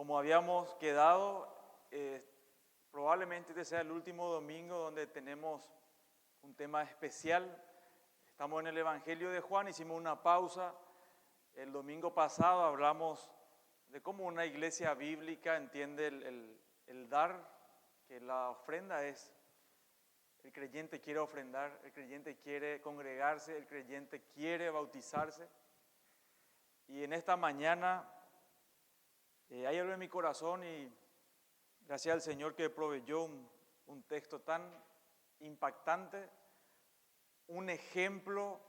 Como habíamos quedado, probablemente este sea el último domingo donde tenemos un tema especial. Estamos en el Evangelio de Juan, hicimos una pausa. El domingo pasado hablamos de cómo una iglesia bíblica entiende el dar, que la ofrenda es, el creyente quiere ofrendar, el creyente quiere congregarse, el creyente quiere bautizarse. Y en esta mañana hay algo en mi corazón y gracias al Señor que proveyó un texto tan impactante, un ejemplo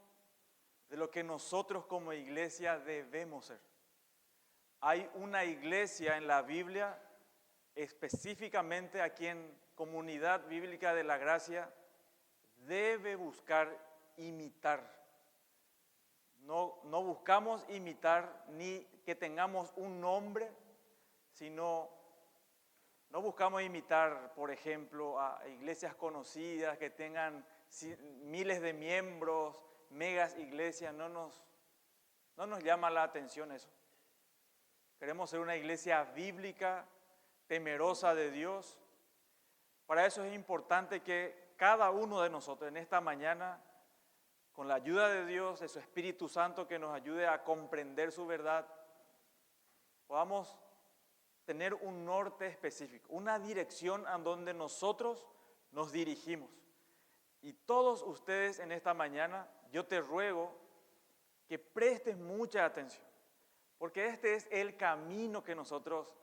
de lo que nosotros como iglesia debemos ser. Hay una iglesia en la Biblia, específicamente aquí en Comunidad Bíblica de la Gracia, debe buscar imitar. No buscamos imitar ni que tengamos un nombre, sino no buscamos imitar, por ejemplo, a iglesias conocidas que tengan miles de miembros, megas iglesias. No nos llama la atención eso. Queremos ser una iglesia bíblica, temerosa de Dios. Para eso es importante que cada uno de nosotros en esta mañana, con la ayuda de Dios, de su Espíritu Santo que nos ayude a comprender su verdad, podamos tener un norte específico, una dirección a donde nosotros nos dirigimos. Y todos ustedes en esta mañana, yo te ruego que prestes mucha atención, porque este es el camino que nosotros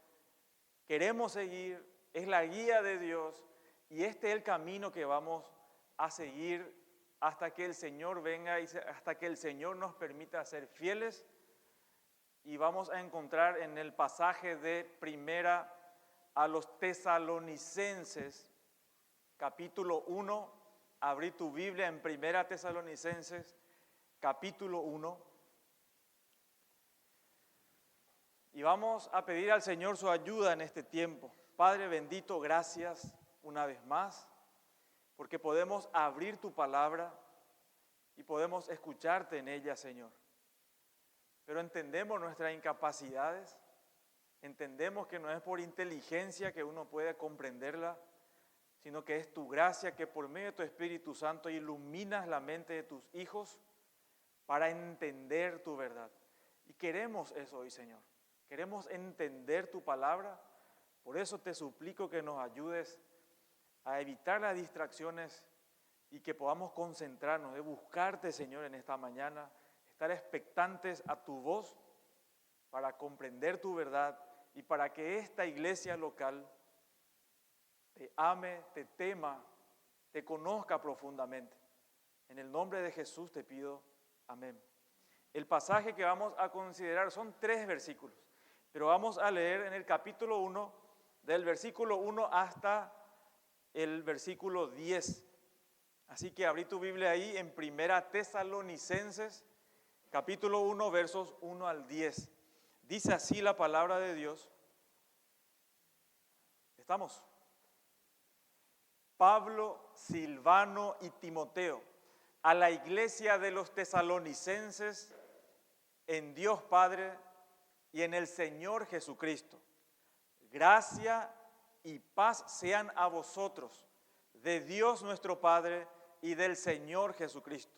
queremos seguir, es la guía de Dios y este es el camino que vamos a seguir hasta que el Señor venga y hasta que el Señor nos permita ser fieles. Y vamos a encontrar en el pasaje de Primera a los Tesalonicenses, capítulo 1, abrí tu Biblia en Primera Tesalonicenses, capítulo 1, y vamos a pedir al Señor su ayuda en este tiempo. Padre bendito, gracias una vez más, porque podemos abrir tu palabra y podemos escucharte en ella, Señor. Pero entendemos nuestras incapacidades, entendemos que no es por inteligencia que uno puede comprenderla, sino que es tu gracia que por medio de tu Espíritu Santo iluminas la mente de tus hijos para entender tu verdad. Y queremos eso hoy, Señor. Queremos entender tu palabra, por eso te suplico que nos ayudes a evitar las distracciones y que podamos concentrarnos, de buscarte, Señor, en esta mañana, estar expectantes a tu voz para comprender tu verdad y para que esta iglesia local te ame, te tema, te conozca profundamente. En el nombre de Jesús te pido, amén. El pasaje que vamos a considerar son 3 versículos, pero vamos a leer en el capítulo 1, del versículo 1 hasta el versículo 10. Así que abrí tu Biblia ahí en Primera Tesalonicenses, capítulo 1, versos 1 al 10. Dice así la palabra de Dios. ¿Estamos? Pablo, Silvano y Timoteo, a la iglesia de los tesalonicenses, en Dios Padre y en el Señor Jesucristo. Gracia y paz sean a vosotros, de Dios nuestro Padre y del Señor Jesucristo.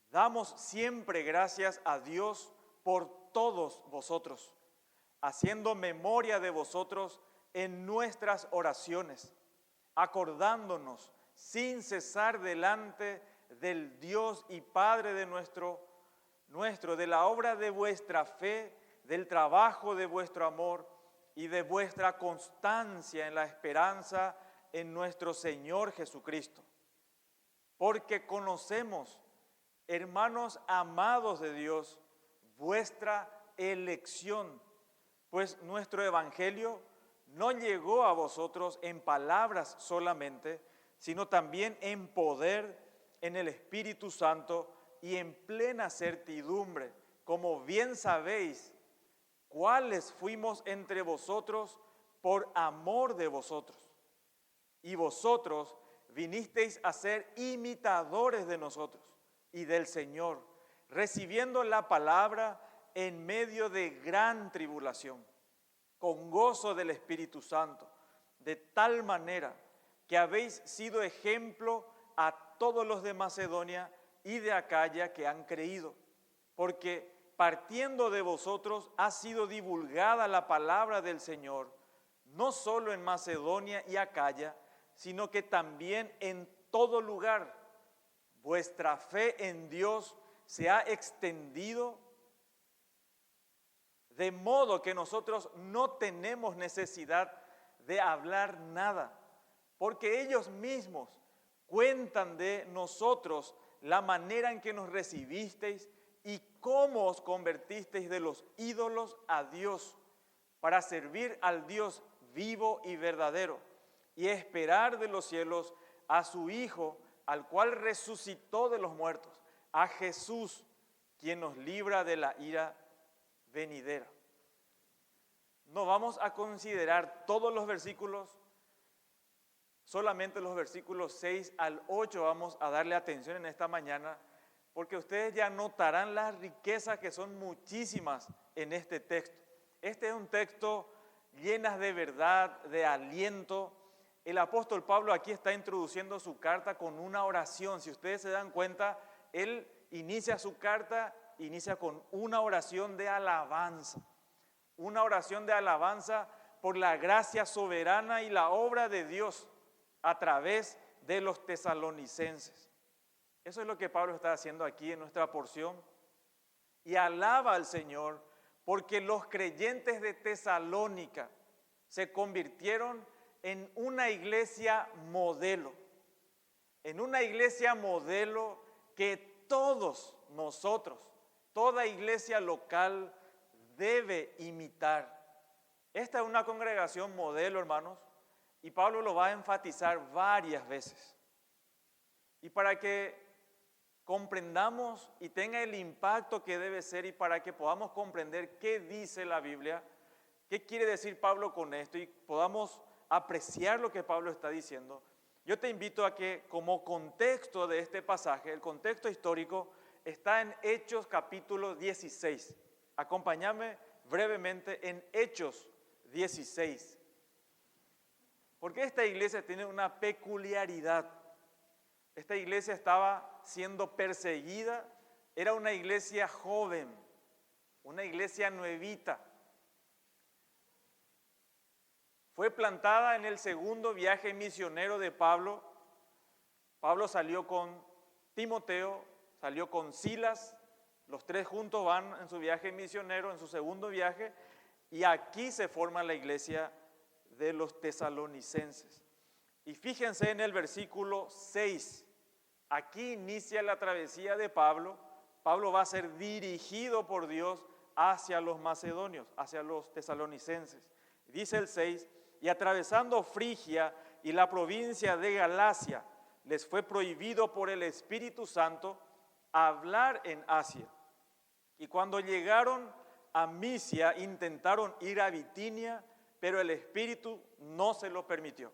Damos siempre gracias a Dios por todos vosotros, haciendo memoria de vosotros en nuestras oraciones, acordándonos sin cesar delante del Dios y Padre de nuestro, de la obra de vuestra fe, del trabajo de vuestro amor y de vuestra constancia en la esperanza en nuestro Señor Jesucristo. Porque conocemos, hermanos amados de Dios, vuestra elección, pues nuestro evangelio no llegó a vosotros en palabras solamente, sino también en poder, en el Espíritu Santo y en plena certidumbre, como bien sabéis, cuáles fuimos entre vosotros por amor de vosotros. Y vosotros vinisteis a ser imitadores de nosotros y del Señor, recibiendo la palabra en medio de gran tribulación, con gozo del Espíritu Santo, de tal manera que habéis sido ejemplo a todos los de Macedonia y de Acaya que han creído, porque partiendo de vosotros ha sido divulgada la palabra del Señor, no solo en Macedonia y Acaya, sino que también en todo lugar. Vuestra fe en Dios se ha extendido, de modo que nosotros no tenemos necesidad de hablar nada, porque ellos mismos cuentan de nosotros la manera en que nos recibisteis y cómo os convertisteis de los ídolos a Dios, para servir al Dios vivo y verdadero, y esperar de los cielos a su Hijo, al cual resucitó de los muertos, a Jesús, quien nos libra de la ira venidera. No vamos a considerar todos los versículos, solamente los versículos 6 al 8 vamos a darle atención en esta mañana, porque ustedes ya notarán las riquezas que son muchísimas en este texto. Este es un texto lleno de verdad, de aliento. El apóstol Pablo aquí está introduciendo su carta con una oración. Si ustedes se dan cuenta, él inicia su carta, inicia con una oración de alabanza. Una oración de alabanza por la gracia soberana y la obra de Dios a través de los tesalonicenses. Eso es lo que Pablo está haciendo aquí en nuestra porción. Y alaba al Señor porque los creyentes de Tesalónica se convirtieron en una iglesia modelo. En una iglesia modelo que todos nosotros, toda iglesia local debe imitar. Esta es una congregación modelo, hermanos, y Pablo lo va a enfatizar varias veces. Y para que comprendamos y tenga el impacto que debe ser y para que podamos comprender qué dice la Biblia, qué quiere decir Pablo con esto y podamos apreciar lo que Pablo está diciendo, yo te invito a que como contexto de este pasaje, el contexto histórico está en Hechos capítulo 16. Acompáñame brevemente en Hechos 16. Porque esta iglesia tiene una peculiaridad. Esta iglesia estaba siendo perseguida, era una iglesia joven, una iglesia nuevita. Fue plantada en el segundo viaje misionero de Pablo. Pablo salió con Timoteo, salió con Silas, los tres juntos van en su viaje misionero, en su segundo viaje, y aquí se forma la iglesia de los tesalonicenses. Y fíjense en el versículo 6, aquí inicia la travesía de Pablo. Pablo va a ser dirigido por Dios hacia los macedonios, hacia los tesalonicenses. Dice el 6, y atravesando Frigia y la provincia de Galacia, les fue prohibido por el Espíritu Santo hablar en Asia. Y cuando llegaron a Misia, intentaron ir a Bitinia, pero el Espíritu no se lo permitió.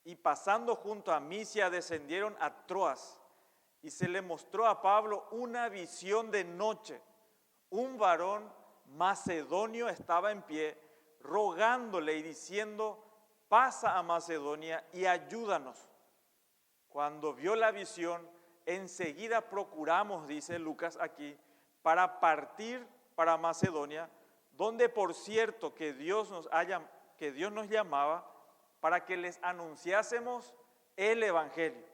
Y pasando junto a Misia, descendieron a Troas, y se le mostró a Pablo una visión de noche. Un varón macedonio estaba en pie, rogándole y diciendo: pasa a Macedonia y ayúdanos. Cuando vio la visión, enseguida procuramos, dice Lucas aquí, para partir para Macedonia, donde por cierto que Dios nos llamaba para que les anunciásemos el Evangelio.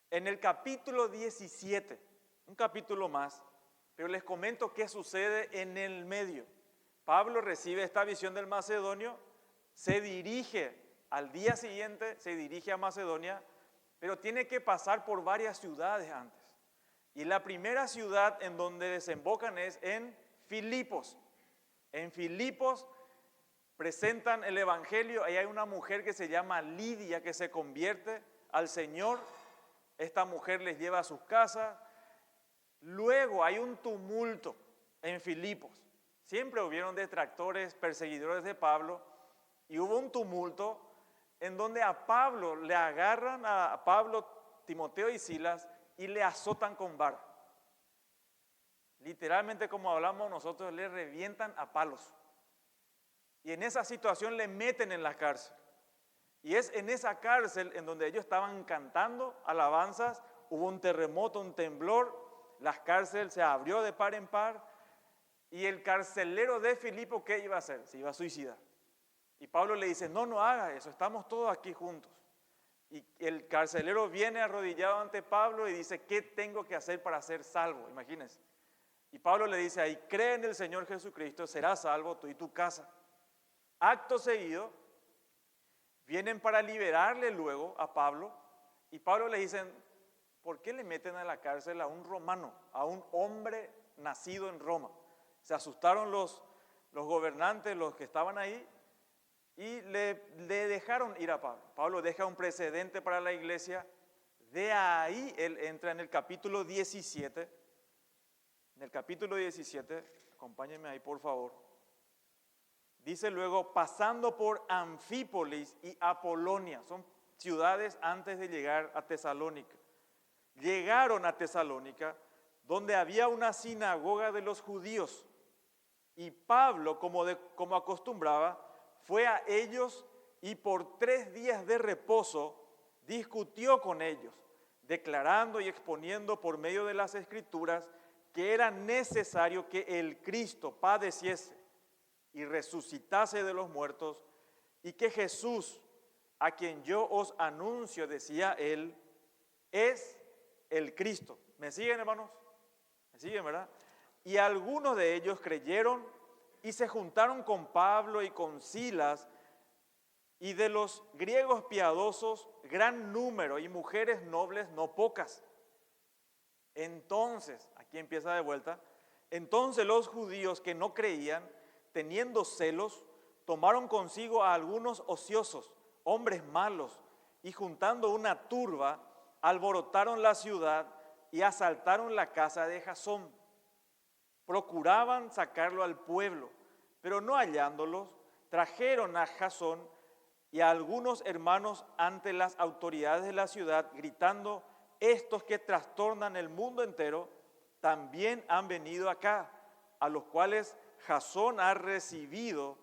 En el capítulo 17, un capítulo más, pero les comento qué sucede en el medio. Pablo recibe esta visión del macedonio, se dirige al día siguiente, se dirige a Macedonia, pero tiene que pasar por varias ciudades antes. Y la primera ciudad en donde desembocan es en Filipos. En Filipos presentan el Evangelio, ahí hay una mujer que se llama Lidia que se convierte al Señor. Esta mujer les lleva a sus casas. Luego hay un tumulto en Filipos. Siempre hubieron detractores, perseguidores de Pablo, y hubo un tumulto en donde a Pablo le agarran, a Pablo, Timoteo y Silas, y le azotan con vara. Literalmente, como hablamos nosotros, le revientan a palos. Y en esa situación le meten en la cárcel. Y es en esa cárcel en donde ellos estaban cantando alabanzas, hubo un terremoto, un temblor, la cárcel se abrió de par en par y el carcelero de Filipo, ¿qué iba a hacer? Se iba a suicidar. Y Pablo le dice, no, no haga eso, estamos todos aquí juntos. Y el carcelero viene arrodillado ante Pablo y dice, ¿qué tengo que hacer para ser salvo? Imagínense. Y Pablo le dice ahí, cree en el Señor Jesucristo, serás salvo tú y tu casa. Acto seguido, vienen para liberarle luego a Pablo y Pablo le dicen, ¿por qué le meten a la cárcel a un romano, a un hombre nacido en Roma? Se asustaron los gobernantes, los que estaban ahí, y le dejaron ir a Pablo. Pablo deja un precedente para la iglesia. De ahí él entra en el capítulo 17. En el capítulo 17, acompáñenme ahí por favor. Dice luego, pasando por Anfípolis y Apolonia, son ciudades antes de llegar a Tesalónica. Llegaron a Tesalónica, donde había una sinagoga de los judíos. Y Pablo, como acostumbraba, fue a ellos y por 3 días de reposo discutió con ellos, declarando y exponiendo por medio de las Escrituras que era necesario que el Cristo padeciese y resucitase de los muertos, y que Jesús, a quien yo os anuncio, decía él, es el Cristo. ¿Me siguen, hermanos? ¿Me siguen, verdad? Y algunos de ellos creyeron y se juntaron con Pablo y con Silas, y de los griegos piadosos gran número, y mujeres nobles no pocas. Entonces, aquí empieza de vuelta, entonces los judíos que no creían, teniendo celos, tomaron consigo a algunos ociosos, hombres malos, y juntando una turba, alborotaron la ciudad y asaltaron la casa de Jasón. Procuraban sacarlo al pueblo, pero no hallándolos, trajeron a Jasón y a algunos hermanos ante las autoridades de la ciudad, gritando, estos que trastornan el mundo entero, también han venido acá, a los cuales Jasón ha recibido,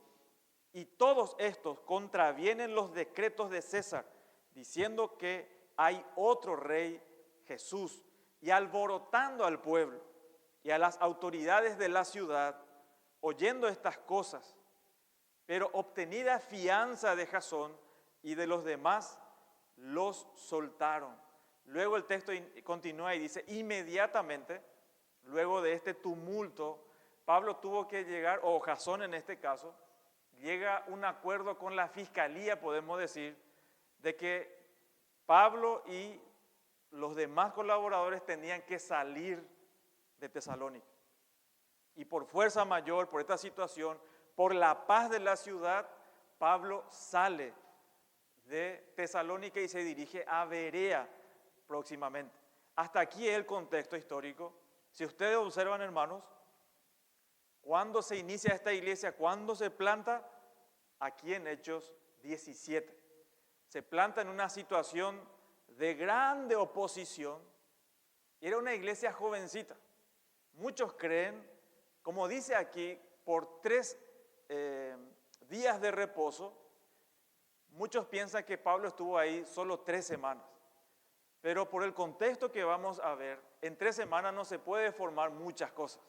y todos estos contravienen los decretos de César, diciendo que hay otro rey, Jesús, y alborotando al pueblo y a las autoridades de la ciudad, oyendo estas cosas, pero obtenida fianza de Jasón y de los demás, los soltaron. Luego el texto continúa y dice, inmediatamente, luego de este tumulto, Pablo tuvo que llegar, o Jasón en este caso, llega a un acuerdo con la fiscalía, podemos decir, de que Pablo y los demás colaboradores tenían que salir de Tesalónica. Y por fuerza mayor, por esta situación, por la paz de la ciudad, Pablo sale de Tesalónica y se dirige a Berea próximamente. Hasta aquí es el contexto histórico. Si ustedes observan, hermanos, ¿cuándo se inicia esta iglesia? ¿Cuándo se planta? Aquí en Hechos 17. Se planta en una situación de grande oposición. Era una iglesia jovencita. Muchos creen, como dice aquí, por 3 días de reposo, muchos piensan que Pablo estuvo ahí solo 3 semanas. Pero por el contexto que vamos a ver, en 3 semanas no se puede formar muchas cosas.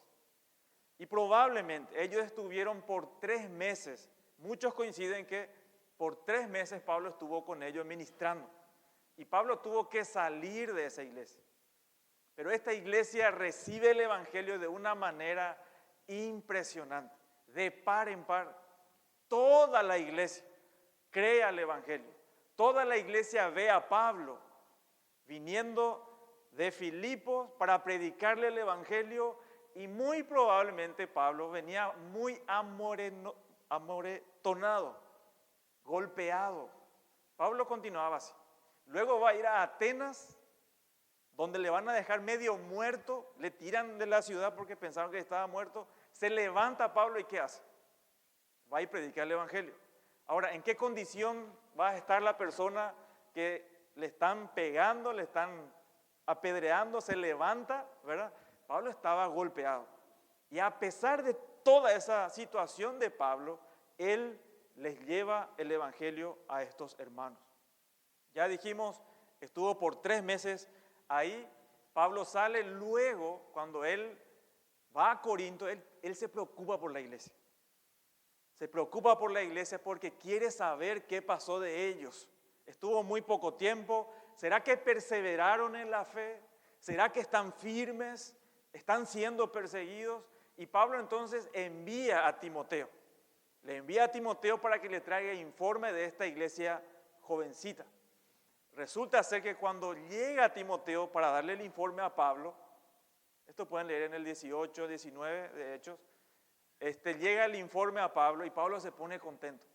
Y probablemente ellos estuvieron por 3 meses. Muchos coinciden que por 3 meses Pablo estuvo con ellos ministrando. Y Pablo tuvo que salir de esa iglesia. Pero esta iglesia recibe el evangelio de una manera impresionante, de par en par. Toda la iglesia cree al evangelio. Toda la iglesia ve a Pablo viniendo de Filipos para predicarle el evangelio, y muy probablemente Pablo venía muy amoretonado, golpeado. Pablo continuaba así. Luego va a ir a Atenas, donde le van a dejar medio muerto, le tiran de la ciudad porque pensaron que estaba muerto. Se levanta Pablo y ¿qué hace? Va a ir a predicar el evangelio. Ahora, ¿en qué condición va a estar la persona que le están pegando, le están apedreando, se levanta, ¿verdad? Pablo estaba golpeado. Y a pesar de toda esa situación de Pablo, Él les lleva el Evangelio a estos hermanos. Ya dijimos, estuvo por 3 meses ahí. Pablo sale luego, cuando él va a Corinto, él se preocupa por la iglesia. Se preocupa por la iglesia porque quiere saber qué pasó de ellos. Estuvo muy poco tiempo. ¿Será que perseveraron en la fe? ¿Será que están firmes? ¿Están siendo perseguidos? Y Pablo entonces envía a Timoteo. Le envía a Timoteo para que le traiga informe de esta iglesia jovencita. Resulta ser que cuando llega Timoteo para darle el informe a Pablo, esto pueden leer en el 18, 19 de Hechos, llega el informe a Pablo y Pablo se pone contento,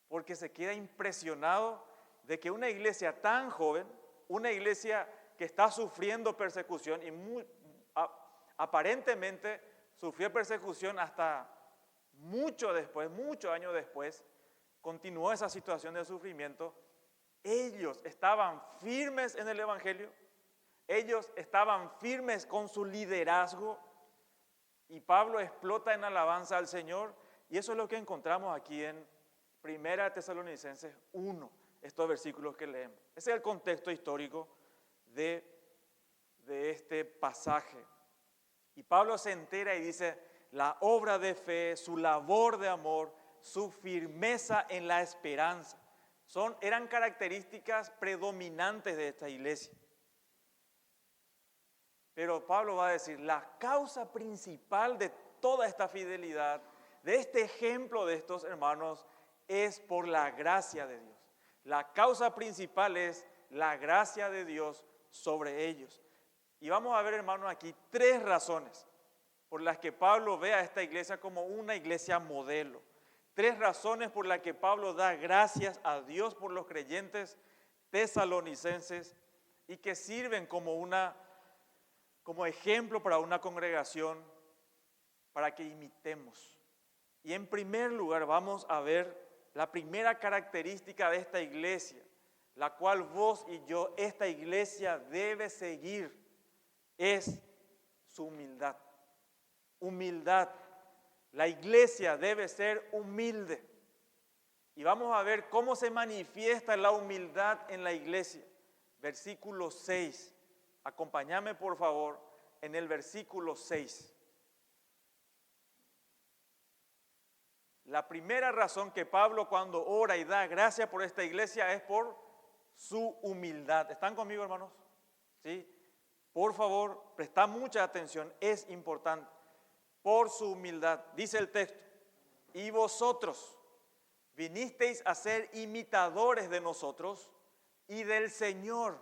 porque se queda impresionado de que una iglesia tan joven, una iglesia que está sufriendo persecución y aparentemente sufrió persecución hasta muchos años después, continuó esa situación de sufrimiento. Ellos estaban firmes en el Evangelio, ellos estaban firmes con su liderazgo y Pablo explota en alabanza al Señor y eso es lo que encontramos aquí en 1 Tesalonicenses 1, estos versículos que leemos. Ese es el contexto histórico de este pasaje. Y Pablo se entera y dice, la obra de fe, su labor de amor, su firmeza en la esperanza, eran características predominantes de esta iglesia. Pero Pablo va a decir, la causa principal de toda esta fidelidad, de este ejemplo de estos hermanos, es por la gracia de Dios. La causa principal es la gracia de Dios sobre ellos. Y vamos a ver, hermanos, aquí 3 razones por las que Pablo ve a esta iglesia como una iglesia modelo. 3 razones por las que Pablo da gracias a Dios por los creyentes tesalonicenses y que sirven como ejemplo para una congregación para que imitemos. Y en primer lugar vamos a ver la primera característica de esta iglesia, la cual vos y yo, esta iglesia debe seguir, es su humildad. Humildad. La iglesia debe ser humilde. Y vamos a ver cómo se manifiesta la humildad en la iglesia. Versículo 6. Acompáñame por favor en el versículo 6. La primera razón que Pablo cuando ora y da gracias por esta iglesia es por su humildad. ¿Están conmigo, hermanos? ¿Sí? Por favor, presta mucha atención, es importante. Por su humildad, dice el texto, y vosotros vinisteis a ser imitadores de nosotros y del Señor,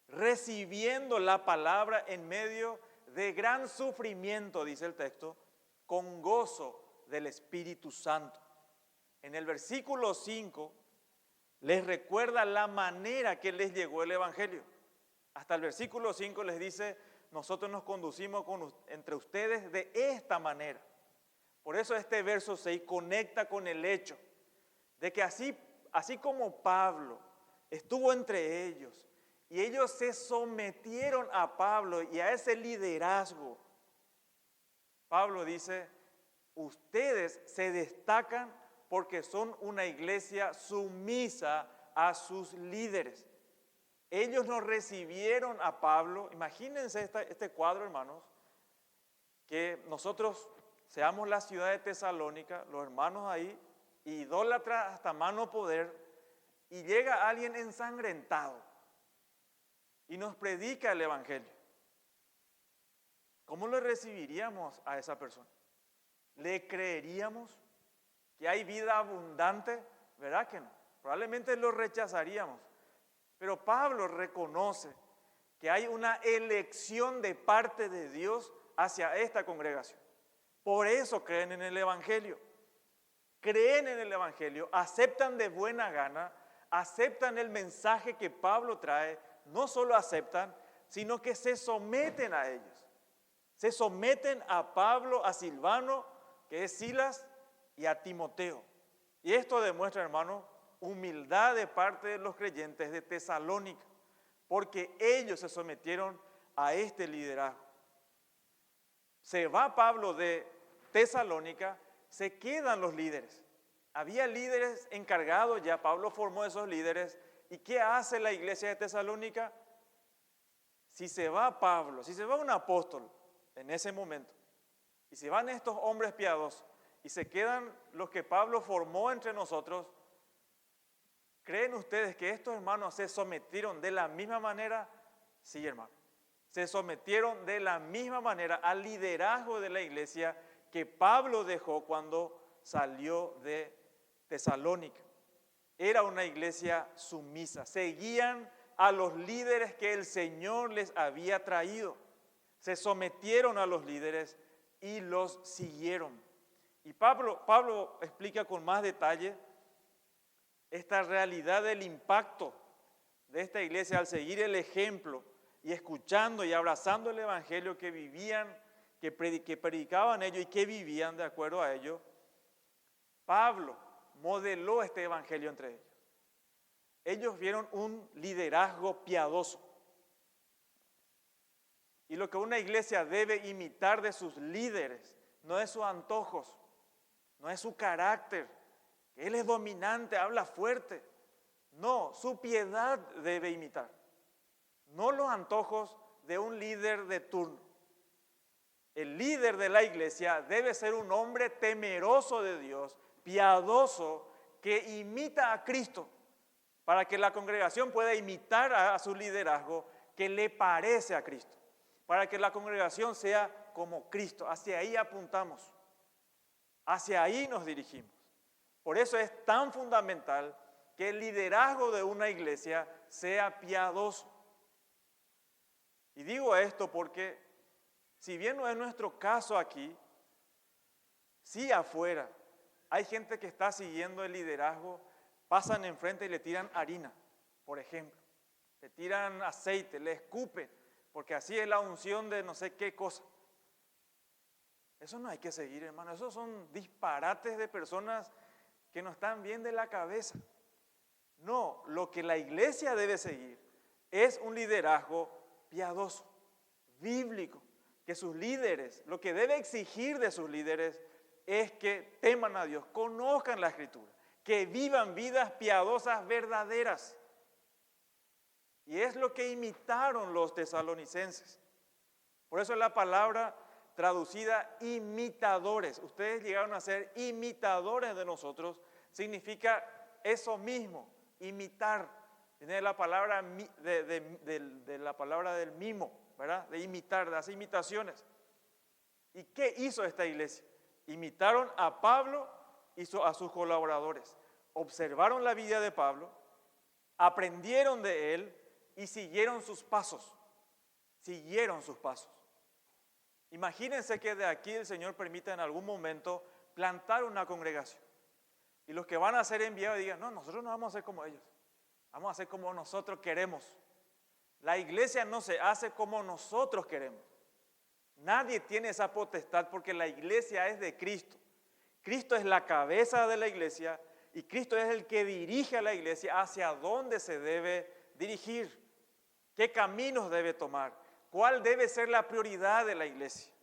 recibiendo la palabra en medio de gran sufrimiento, dice el texto, con gozo del Espíritu Santo. En el versículo 5 les recuerda la manera que les llegó el Evangelio. Hasta el versículo 5 les dice, nosotros nos conducimos entre ustedes de esta manera. Por eso este verso 6 conecta con el hecho de que así como Pablo estuvo entre ellos y ellos se sometieron a Pablo y a ese liderazgo, Pablo dice, ustedes se destacan porque son una iglesia sumisa a sus líderes. Ellos nos recibieron a Pablo. Imagínense este cuadro, hermanos, que nosotros seamos la ciudad de Tesalónica, los hermanos ahí, idólatras hasta mano poder, y llega alguien ensangrentado y nos predica el Evangelio. ¿Cómo le recibiríamos a esa persona? ¿Le creeríamos que hay vida abundante? ¿Verdad que no? Probablemente lo rechazaríamos. Pero Pablo reconoce que hay una elección de parte de Dios hacia esta congregación. Por eso creen en el Evangelio. Creen en el Evangelio, aceptan de buena gana, aceptan el mensaje que Pablo trae, no solo aceptan, sino que se someten a ellos. Se someten a Pablo, a Silvano, que es Silas, y a Timoteo. Y esto demuestra, hermano, humildad de parte de los creyentes de Tesalónica, porque ellos se sometieron a este liderazgo. Se va Pablo de Tesalónica, se quedan los líderes. Había líderes encargados, ya Pablo formó esos líderes. ¿Y qué hace la iglesia de Tesalónica? Si se va Pablo, si se va un apóstol en ese momento, y se van estos hombres piadosos, y se quedan los que Pablo formó entre nosotros, ¿creen ustedes que estos hermanos se sometieron de la misma manera? Sí, hermano. Se sometieron de la misma manera al liderazgo de la iglesia que Pablo dejó cuando salió de Tesalónica. Era una iglesia sumisa. Seguían a los líderes que el Señor les había traído. Se sometieron a los líderes y los siguieron. Y Pablo explica con más detalle esta realidad del impacto de esta iglesia al seguir el ejemplo y escuchando y abrazando el evangelio que vivían, que predicaban ellos y que vivían de acuerdo a ello. Pablo modeló este evangelio entre ellos. Ellos vieron un liderazgo piadoso. Y lo que una iglesia debe imitar de sus líderes no es sus antojos, no es su carácter, que él es dominante, habla fuerte. No, su piedad debe imitar, no los antojos de un líder de turno. El líder de la iglesia debe ser un hombre temeroso de Dios, piadoso, que imita a Cristo, para que la congregación pueda imitar a su liderazgo que le parece a Cristo, para que la congregación sea como Cristo. Hacia ahí apuntamos, hacia ahí nos dirigimos. Por eso es tan fundamental que el liderazgo de una iglesia sea piadoso. Y digo esto porque, si bien no es nuestro caso aquí, sí afuera hay gente que está siguiendo el liderazgo, pasan enfrente y le tiran harina, por ejemplo, le tiran aceite, le escupen, porque así es la unción de no sé qué cosa. Eso no hay que seguir, hermano. Esos son disparates de personas que no están bien de la cabeza. No, lo que la iglesia debe seguir es un liderazgo piadoso, bíblico, que sus líderes, lo que debe exigir de sus líderes es que teman a Dios, conozcan la Escritura, que vivan vidas piadosas verdaderas. Y es lo que imitaron los tesalonicenses. Por eso la palabra traducida imitadores, ustedes llegaron a ser imitadores de nosotros, significa eso mismo, imitar. Viene de la palabra de la palabra del mimo, ¿verdad? De imitar, de hacer imitaciones. ¿Y qué hizo esta iglesia? Imitaron a Pablo y a sus colaboradores. Observaron la vida de Pablo, aprendieron de él y siguieron sus pasos. Siguieron sus pasos. Imagínense que de aquí el Señor permita en algún momento plantar una congregación. Y los que van a ser enviados digan, no, nosotros no vamos a ser como ellos. Vamos a hacer como nosotros queremos. La iglesia no se hace como nosotros queremos. Nadie tiene esa potestad porque la iglesia es de Cristo. Cristo es la cabeza de la iglesia y Cristo es el que dirige a la iglesia hacia dónde se debe dirigir, qué caminos debe tomar, cuál debe ser la prioridad de la iglesia.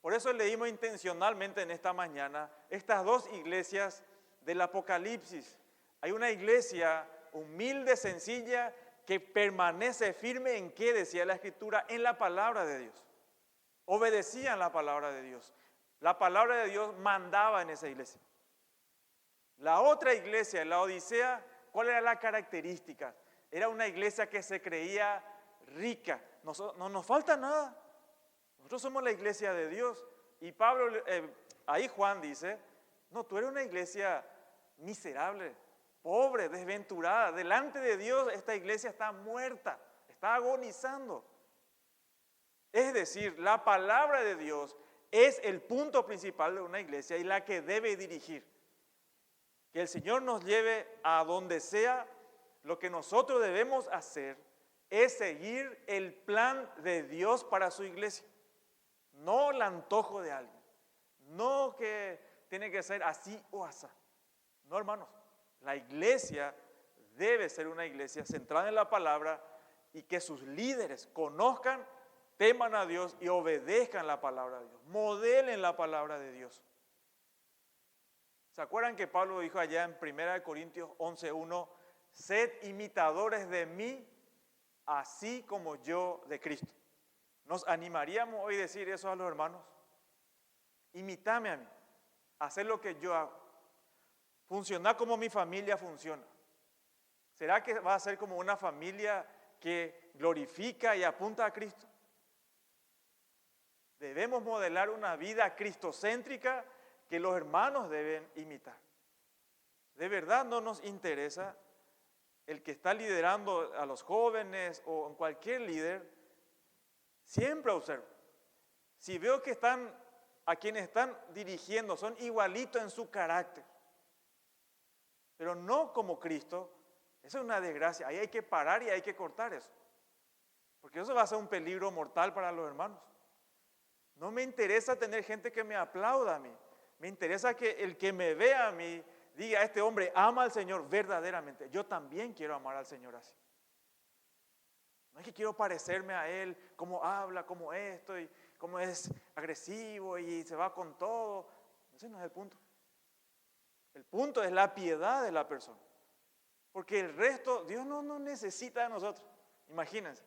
Por eso leímos intencionalmente en esta mañana estas dos iglesias del Apocalipsis. Hay una iglesia humilde, sencilla, que permanece firme en qué decía la Escritura, en la palabra de Dios. Obedecían la palabra de Dios. La palabra de Dios mandaba en esa iglesia. La otra iglesia, la Odisea, ¿cuál era la característica? Era una iglesia que se creía rica. No nos falta nada. Nosotros somos la iglesia de Dios. Y Pablo, ahí Juan dice, no, tú eres una iglesia miserable, pobre, desventurada. Delante de Dios esta iglesia está muerta, está agonizando. Es decir, la palabra de Dios es el punto principal de una iglesia y la que debe dirigir. Que el Señor nos lleve a donde sea. Lo que nosotros debemos hacer es seguir el plan de Dios para su iglesia. No el antojo de alguien. No que tiene que ser así o así. No, hermanos. La iglesia debe ser una iglesia centrada en la palabra y que sus líderes conozcan, teman a Dios y obedezcan la palabra de Dios. Modelen la palabra de Dios. ¿Se acuerdan que Pablo dijo allá en 1 Corintios 11:1, sed imitadores de mí, así como yo de Cristo? ¿Nos animaríamos hoy a decir eso a los hermanos? Imítame a mí, hacer lo que yo hago, funcionar como mi familia funciona. ¿Será que va a ser como una familia que glorifica y apunta a Cristo? Debemos modelar una vida cristocéntrica que los hermanos deben imitar. De verdad no nos interesa el que está liderando a los jóvenes o cualquier líder. Siempre observo. Si veo que a quienes están dirigiendo son igualitos en su carácter, pero no como Cristo, eso es una desgracia. Ahí hay que parar y hay que cortar eso. Porque eso va a ser un peligro mortal para los hermanos. No me interesa tener gente que me aplauda a mí. Me interesa que el que me vea a mí diga, este hombre ama al Señor verdaderamente. Yo también quiero amar al Señor así. No es que quiero parecerme a Él, cómo habla, cómo esto, y cómo es agresivo y se va con todo. Ese no es el punto. El punto es la piedad de la persona. Porque el resto, Dios no necesita de nosotros. Imagínense.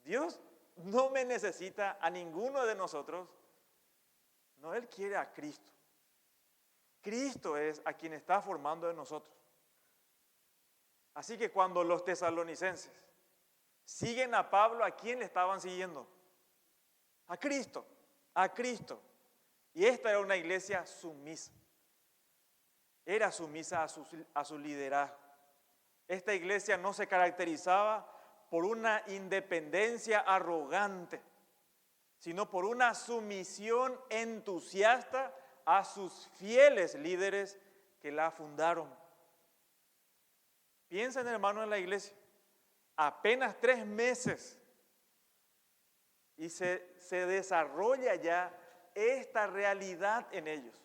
Dios no me necesita a ninguno de nosotros. No, Él quiere a Cristo. Cristo es a quien está formando en nosotros. Así que cuando los tesalonicenses siguen a Pablo, ¿a quién le estaban siguiendo? A Cristo, a Cristo. Y esta era una iglesia sumisa. Era sumisa a su liderazgo. Esta iglesia no se caracterizaba por una independencia arrogante, sino por una sumisión entusiasta a sus fieles líderes que la fundaron. Piensen, hermanos, en la iglesia. Apenas 3 meses y se desarrolla ya esta realidad en ellos.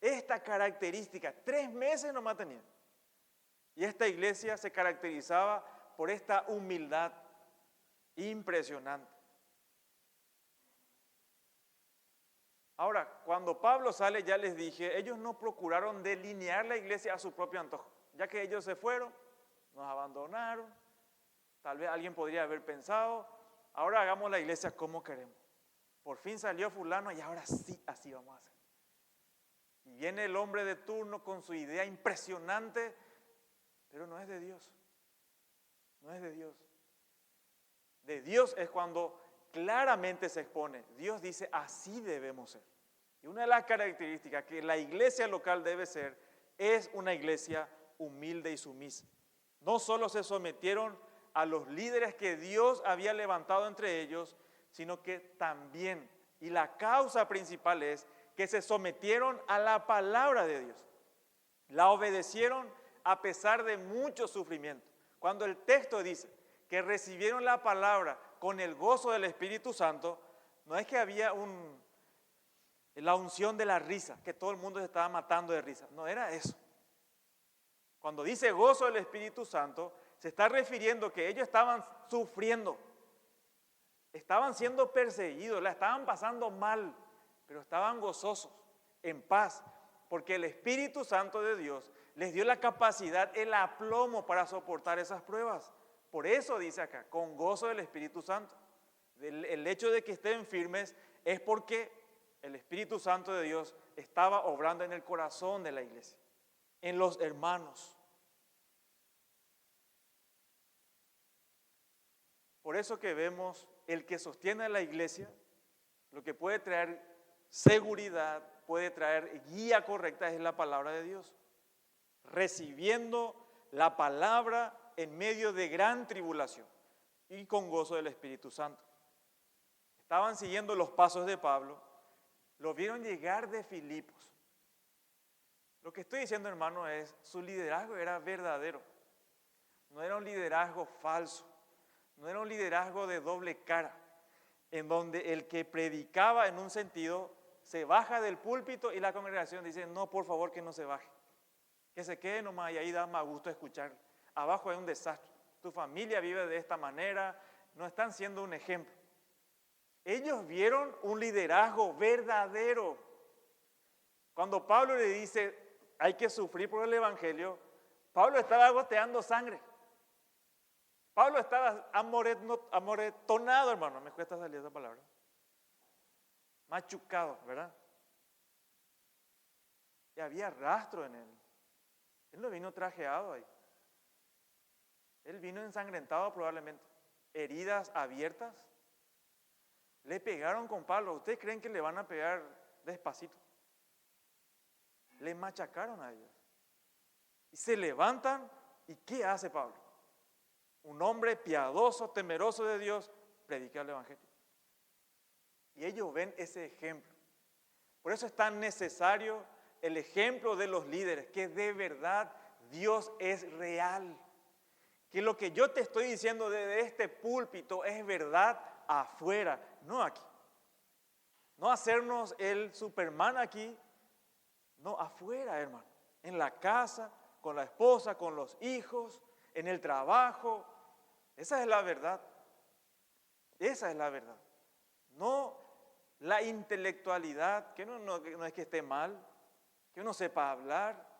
Esta característica, 3 meses nomás tenían. Y esta iglesia se caracterizaba por esta humildad impresionante. Ahora, cuando Pablo sale, ya les dije, ellos no procuraron delinear la iglesia a su propio antojo. Ya que ellos se fueron, nos abandonaron, tal vez alguien podría haber pensado, ahora hagamos la iglesia como queremos. Por fin salió fulano y ahora sí, así vamos a hacer. Y viene el hombre de turno con su idea impresionante, pero no es de Dios. No es de Dios. De Dios es cuando claramente se expone. Dios dice, así debemos ser. Y una de las características que la iglesia local debe ser, es una iglesia humilde y sumisa. No solo se sometieron a los líderes que Dios había levantado entre ellos, sino que también, y la causa principal es, que se sometieron a la palabra de Dios. La obedecieron a pesar de mucho sufrimiento. Cuando el texto dice que recibieron la palabra con el gozo del Espíritu Santo, no es que había la unción de la risa, que todo el mundo se estaba matando de risa. No era eso. Cuando dice gozo del Espíritu Santo, se está refiriendo que ellos estaban sufriendo, estaban siendo perseguidos, la estaban pasando mal, pero estaban gozosos, en paz, porque el Espíritu Santo de Dios les dio la capacidad, el aplomo para soportar esas pruebas. Por eso dice acá, con gozo del Espíritu Santo. El hecho de que estén firmes es porque el Espíritu Santo de Dios estaba obrando en el corazón de la iglesia, en los hermanos. Por eso que vemos el que sostiene a la iglesia, lo que puede traer seguridad, puede traer guía correcta es la palabra de Dios. Recibiendo la palabra en medio de gran tribulación y con gozo del Espíritu Santo. Estaban siguiendo los pasos de Pablo, lo vieron llegar de Filipos. Lo que estoy diciendo, hermano, es su liderazgo era verdadero. No era un liderazgo falso, no era un liderazgo de doble cara, en donde el que predicaba en un sentido se baja del púlpito y la congregación dice, no, por favor, que no se baje, que se quede nomás y ahí da más gusto escuchar. Abajo hay un desastre, tu familia vive de esta manera, no están siendo un ejemplo. Ellos vieron un liderazgo verdadero. Cuando Pablo le dice, hay que sufrir por el Evangelio, Pablo estaba goteando sangre. Pablo estaba amoretonado, hermano, me cuesta salir esa palabra. Machucado, ¿verdad? Y había rastro en él. Él no vino trajeado ahí. Él vino ensangrentado probablemente. Heridas abiertas. Le pegaron con palos. ¿Ustedes creen que le van a pegar despacito? Le machacaron a ellos. Y se levantan. ¿Y qué hace Pablo? Un hombre piadoso, temeroso de Dios, predica el Evangelio. Y ellos ven ese ejemplo. Por eso es tan necesario el ejemplo de los líderes, que de verdad Dios es real. Que lo que yo te estoy diciendo desde este púlpito es verdad afuera, no aquí. No hacernos el Superman aquí, no, afuera, hermano. En la casa, con la esposa, con los hijos, en el trabajo. Esa es la verdad. Esa es la verdad. No la intelectualidad, que no es que esté mal, que uno sepa hablar.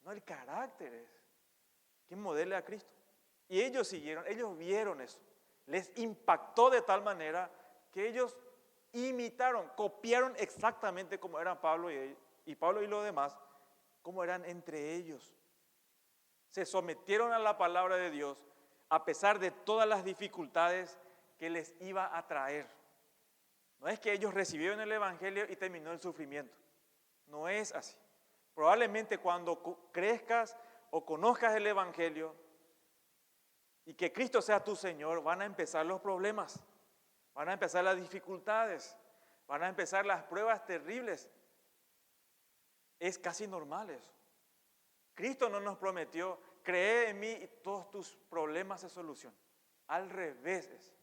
No, el carácter es que modele a Cristo. Y ellos siguieron, ellos vieron eso. Les impactó de tal manera que ellos imitaron, copiaron exactamente como eran Pablo y Pablo y los demás, como eran entre ellos. Se sometieron a la palabra de Dios a pesar de todas las dificultades que les iba a traer. No es que ellos recibieron el Evangelio y terminó el sufrimiento. No es así. Probablemente cuando crezcas o conozcas el Evangelio y que Cristo sea tu Señor, van a empezar los problemas, van a empezar las dificultades, van a empezar las pruebas terribles. Es casi normal eso. Cristo no nos prometió, cree en mí y todos tus problemas se solucionan. Al revés es.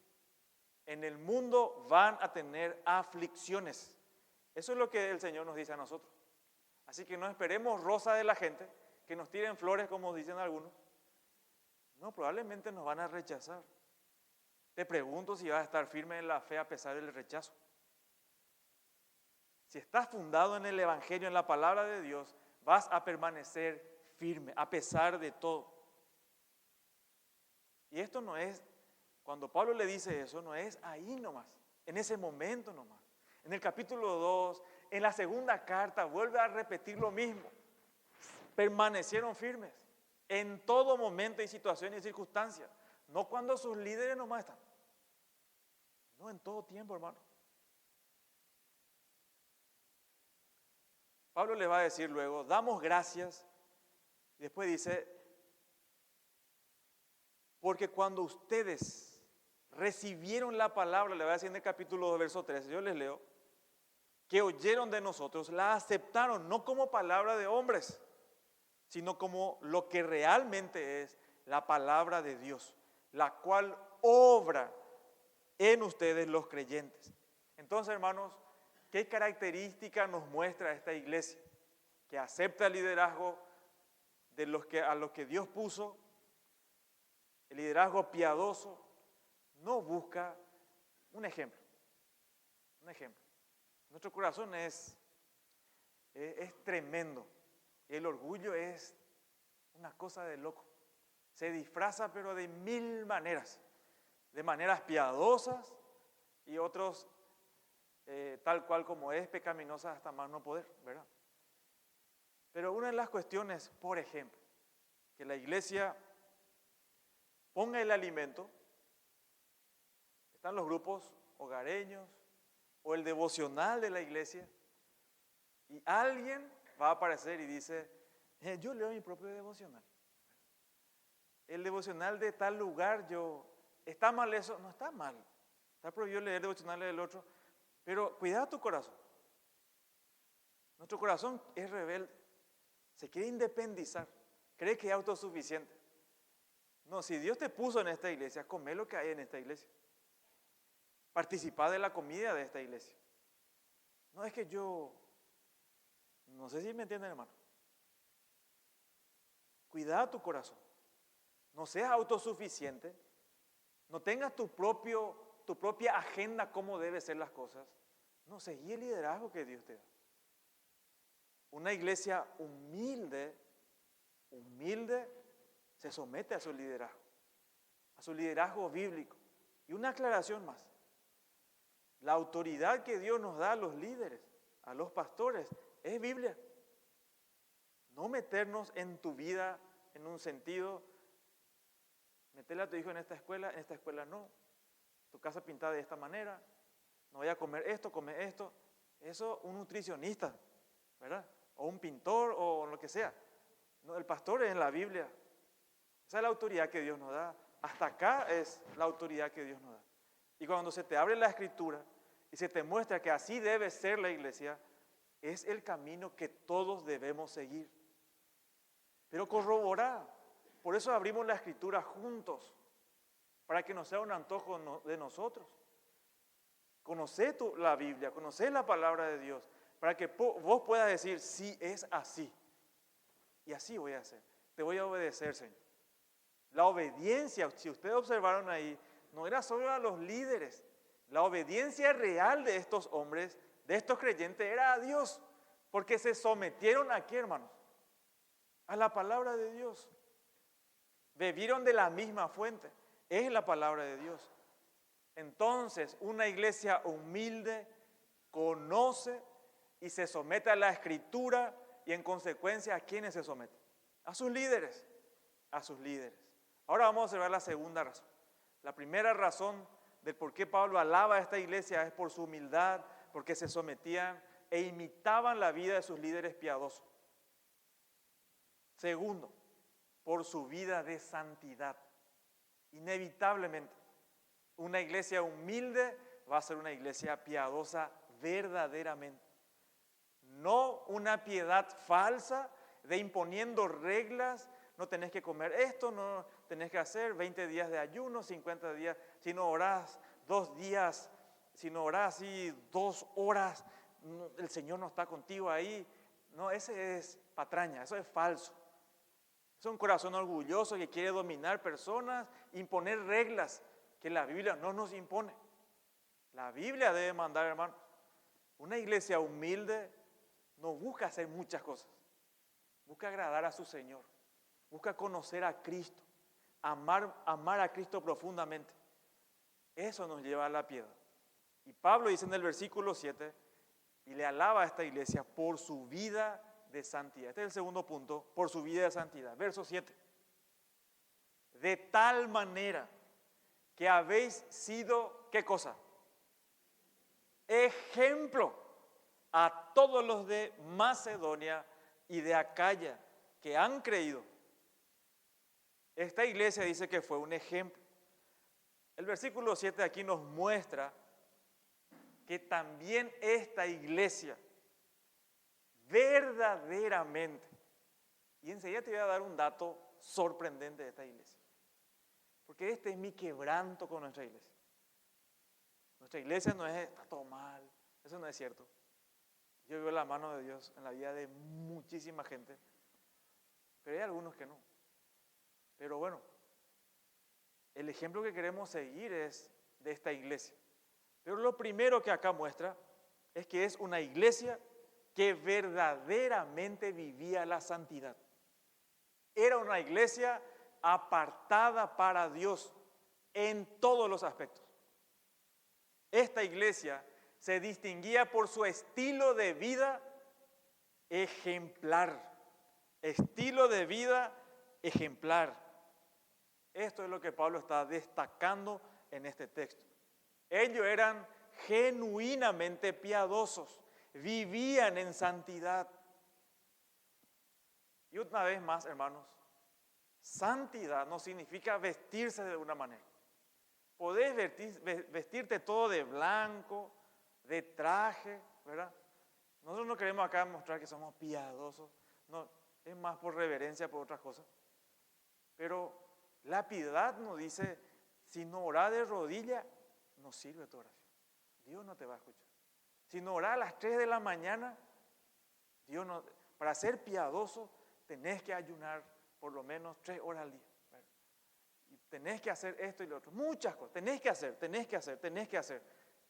En el mundo van a tener aflicciones. Eso es lo que el Señor nos dice a nosotros. Así que no esperemos rosa de la gente, que nos tiren flores como dicen algunos. No, probablemente nos van a rechazar. Te pregunto si vas a estar firme en la fe a pesar del rechazo. Si estás fundado en el Evangelio, en la palabra de Dios, vas a permanecer firme a pesar de todo. Y esto no es, cuando Pablo le dice eso, no es ahí nomás, en ese momento nomás. En el capítulo 2, en la segunda carta, vuelve a repetir lo mismo. Permanecieron firmes en todo momento y situación y circunstancia. No cuando sus líderes nomás están. No, en todo tiempo, hermano. Pablo le va a decir luego, damos gracias. Y después dice, porque cuando ustedes recibieron la palabra, le voy a decir en el capítulo 2, verso 13, yo les leo, que oyeron de nosotros, la aceptaron no como palabra de hombres, sino como lo que realmente es la palabra de Dios, la cual obra en ustedes los creyentes. Entonces, hermanos, ¿qué característica nos muestra esta iglesia? Que acepta el liderazgo de a los que Dios puso, el liderazgo piadoso, no busca un ejemplo. Un ejemplo. Nuestro corazón es tremendo. El orgullo es una cosa de loco. Se disfraza pero de mil maneras. De maneras piadosas y otros tal cual como es pecaminosa hasta más no poder, ¿verdad? Pero una de las cuestiones, por ejemplo, que la iglesia ponga el alimento, están los grupos hogareños o el devocional de la iglesia, y alguien va a aparecer y dice, yo leo mi propio devocional. El devocional de tal lugar, ¿está mal eso? No está mal. Está prohibido leer devocionales del otro, pero cuida tu corazón. Nuestro corazón es rebelde, se quiere independizar, cree que es autosuficiente. No, si Dios te puso en esta iglesia, come lo que hay en esta iglesia. Participar de la comida de esta iglesia. No es que no sé si me entienden, hermano. Cuida tu corazón. No seas autosuficiente. No tengas tu propia agenda cómo deben ser las cosas. No, seguí el liderazgo que Dios te da. Una iglesia humilde se somete a su liderazgo bíblico. Y una aclaración más. La autoridad que Dios nos da a los líderes, a los pastores, es Biblia. No meternos en tu vida en un sentido, meterle a tu hijo en esta escuela no. Tu casa pintada de esta manera, no vaya a comer esto, come esto. Eso un nutricionista, ¿verdad? O un pintor o lo que sea. No, el pastor es en la Biblia. Esa es la autoridad que Dios nos da. Hasta acá es la autoridad que Dios nos da. Y cuando se te abre la escritura y se te muestra que así debe ser la iglesia, es el camino que todos debemos seguir. Pero corroborar. Por eso abrimos la escritura juntos, para que no sea un antojo de nosotros. Conocer la Biblia, conocer la palabra de Dios, para que vos puedas decir, sí, es así. Y así voy a hacer. Te voy a obedecer, Señor. La obediencia, si ustedes observaron ahí, no era solo a los líderes. La obediencia real de estos hombres, de estos creyentes, era a Dios. Porque se sometieron aquí, hermanos, a la palabra de Dios. Bebieron de la misma fuente. Es la palabra de Dios. Entonces, una iglesia humilde conoce y se somete a la escritura y en consecuencia, ¿a quiénes se somete? A sus líderes. A sus líderes. Ahora vamos a observar la segunda razón. La primera razón del por qué Pablo alaba a esta iglesia es por su humildad, porque se sometían e imitaban la vida de sus líderes piadosos. Segundo, por su vida de santidad. Inevitablemente, una iglesia humilde va a ser una iglesia piadosa verdaderamente. No una piedad falsa de imponiendo reglas. No tenés que comer esto, no tenés que hacer 20 días de ayuno, 50 días. Si no orás 2 días, si no orás así 2 horas, el Señor no está contigo ahí. No, ese es patraña, eso es falso. Es un corazón orgulloso que quiere dominar personas, imponer reglas que la Biblia no nos impone. La Biblia debe mandar, hermano. Una iglesia humilde no busca hacer muchas cosas. Busca agradar a su Señor. Busca conocer a Cristo. Amar a Cristo profundamente. Eso nos lleva a la piedad. Y Pablo dice en el versículo 7, y le alaba a esta iglesia por su vida de santidad. Este es el segundo punto, por su vida de santidad. Verso 7. De tal manera que habéis sido, ¿qué cosa? Ejemplo a todos los de Macedonia y de Acaya que han creído. Esta iglesia dice que fue un ejemplo. El versículo 7 aquí nos muestra que también esta iglesia verdaderamente, y enseguida te voy a dar un dato sorprendente de esta iglesia, porque este es mi quebranto con nuestra iglesia. Nuestra iglesia no es, está todo mal, eso no es cierto. Yo veo la mano de Dios en la vida de muchísima gente, pero hay algunos que no. Pero bueno, el ejemplo que queremos seguir es de esta iglesia. Pero lo primero que acá muestra es que es una iglesia que verdaderamente vivía la santidad. Era una iglesia apartada para Dios en todos los aspectos. Esta iglesia se distinguía por su estilo de vida ejemplar. Estilo de vida ejemplar. Esto es lo que Pablo está destacando en este texto. Ellos eran genuinamente piadosos, vivían en santidad. Y una vez más, hermanos, santidad no significa vestirse de una manera. Podés vestirte todo de blanco, de traje, ¿verdad? Nosotros no queremos acá mostrar que somos piadosos, no, es más por reverencia, por otras cosas. Pero la piedad nos dice, si no orás de rodilla, no sirve tu oración. Dios no te va a escuchar. Si no orás a las 3 de la mañana, Dios no, para ser piadoso tenés que ayunar por lo menos 3 horas al día. ¿Verdad? Y tenés que hacer esto y lo otro. Muchas cosas. Tenés que hacer.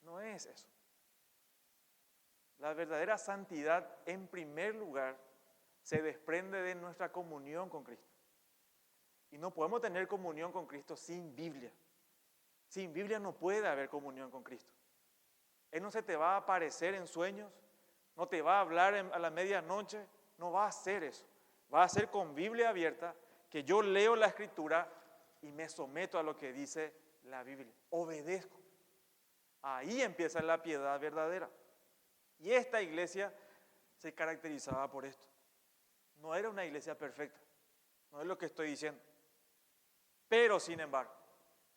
No es eso. La verdadera santidad, en primer lugar, se desprende de nuestra comunión con Cristo. Y no podemos tener comunión con Cristo sin Biblia. Sin Biblia no puede haber comunión con Cristo. Él no se te va a aparecer en sueños, no te va a hablar a la medianoche, no va a hacer eso. Va a ser con Biblia abierta, que yo leo la Escritura y me someto a lo que dice la Biblia. Obedezco. Ahí empieza la piedad verdadera. Y esta iglesia se caracterizaba por esto. No era una iglesia perfecta, no es lo que estoy diciendo. Pero, sin embargo,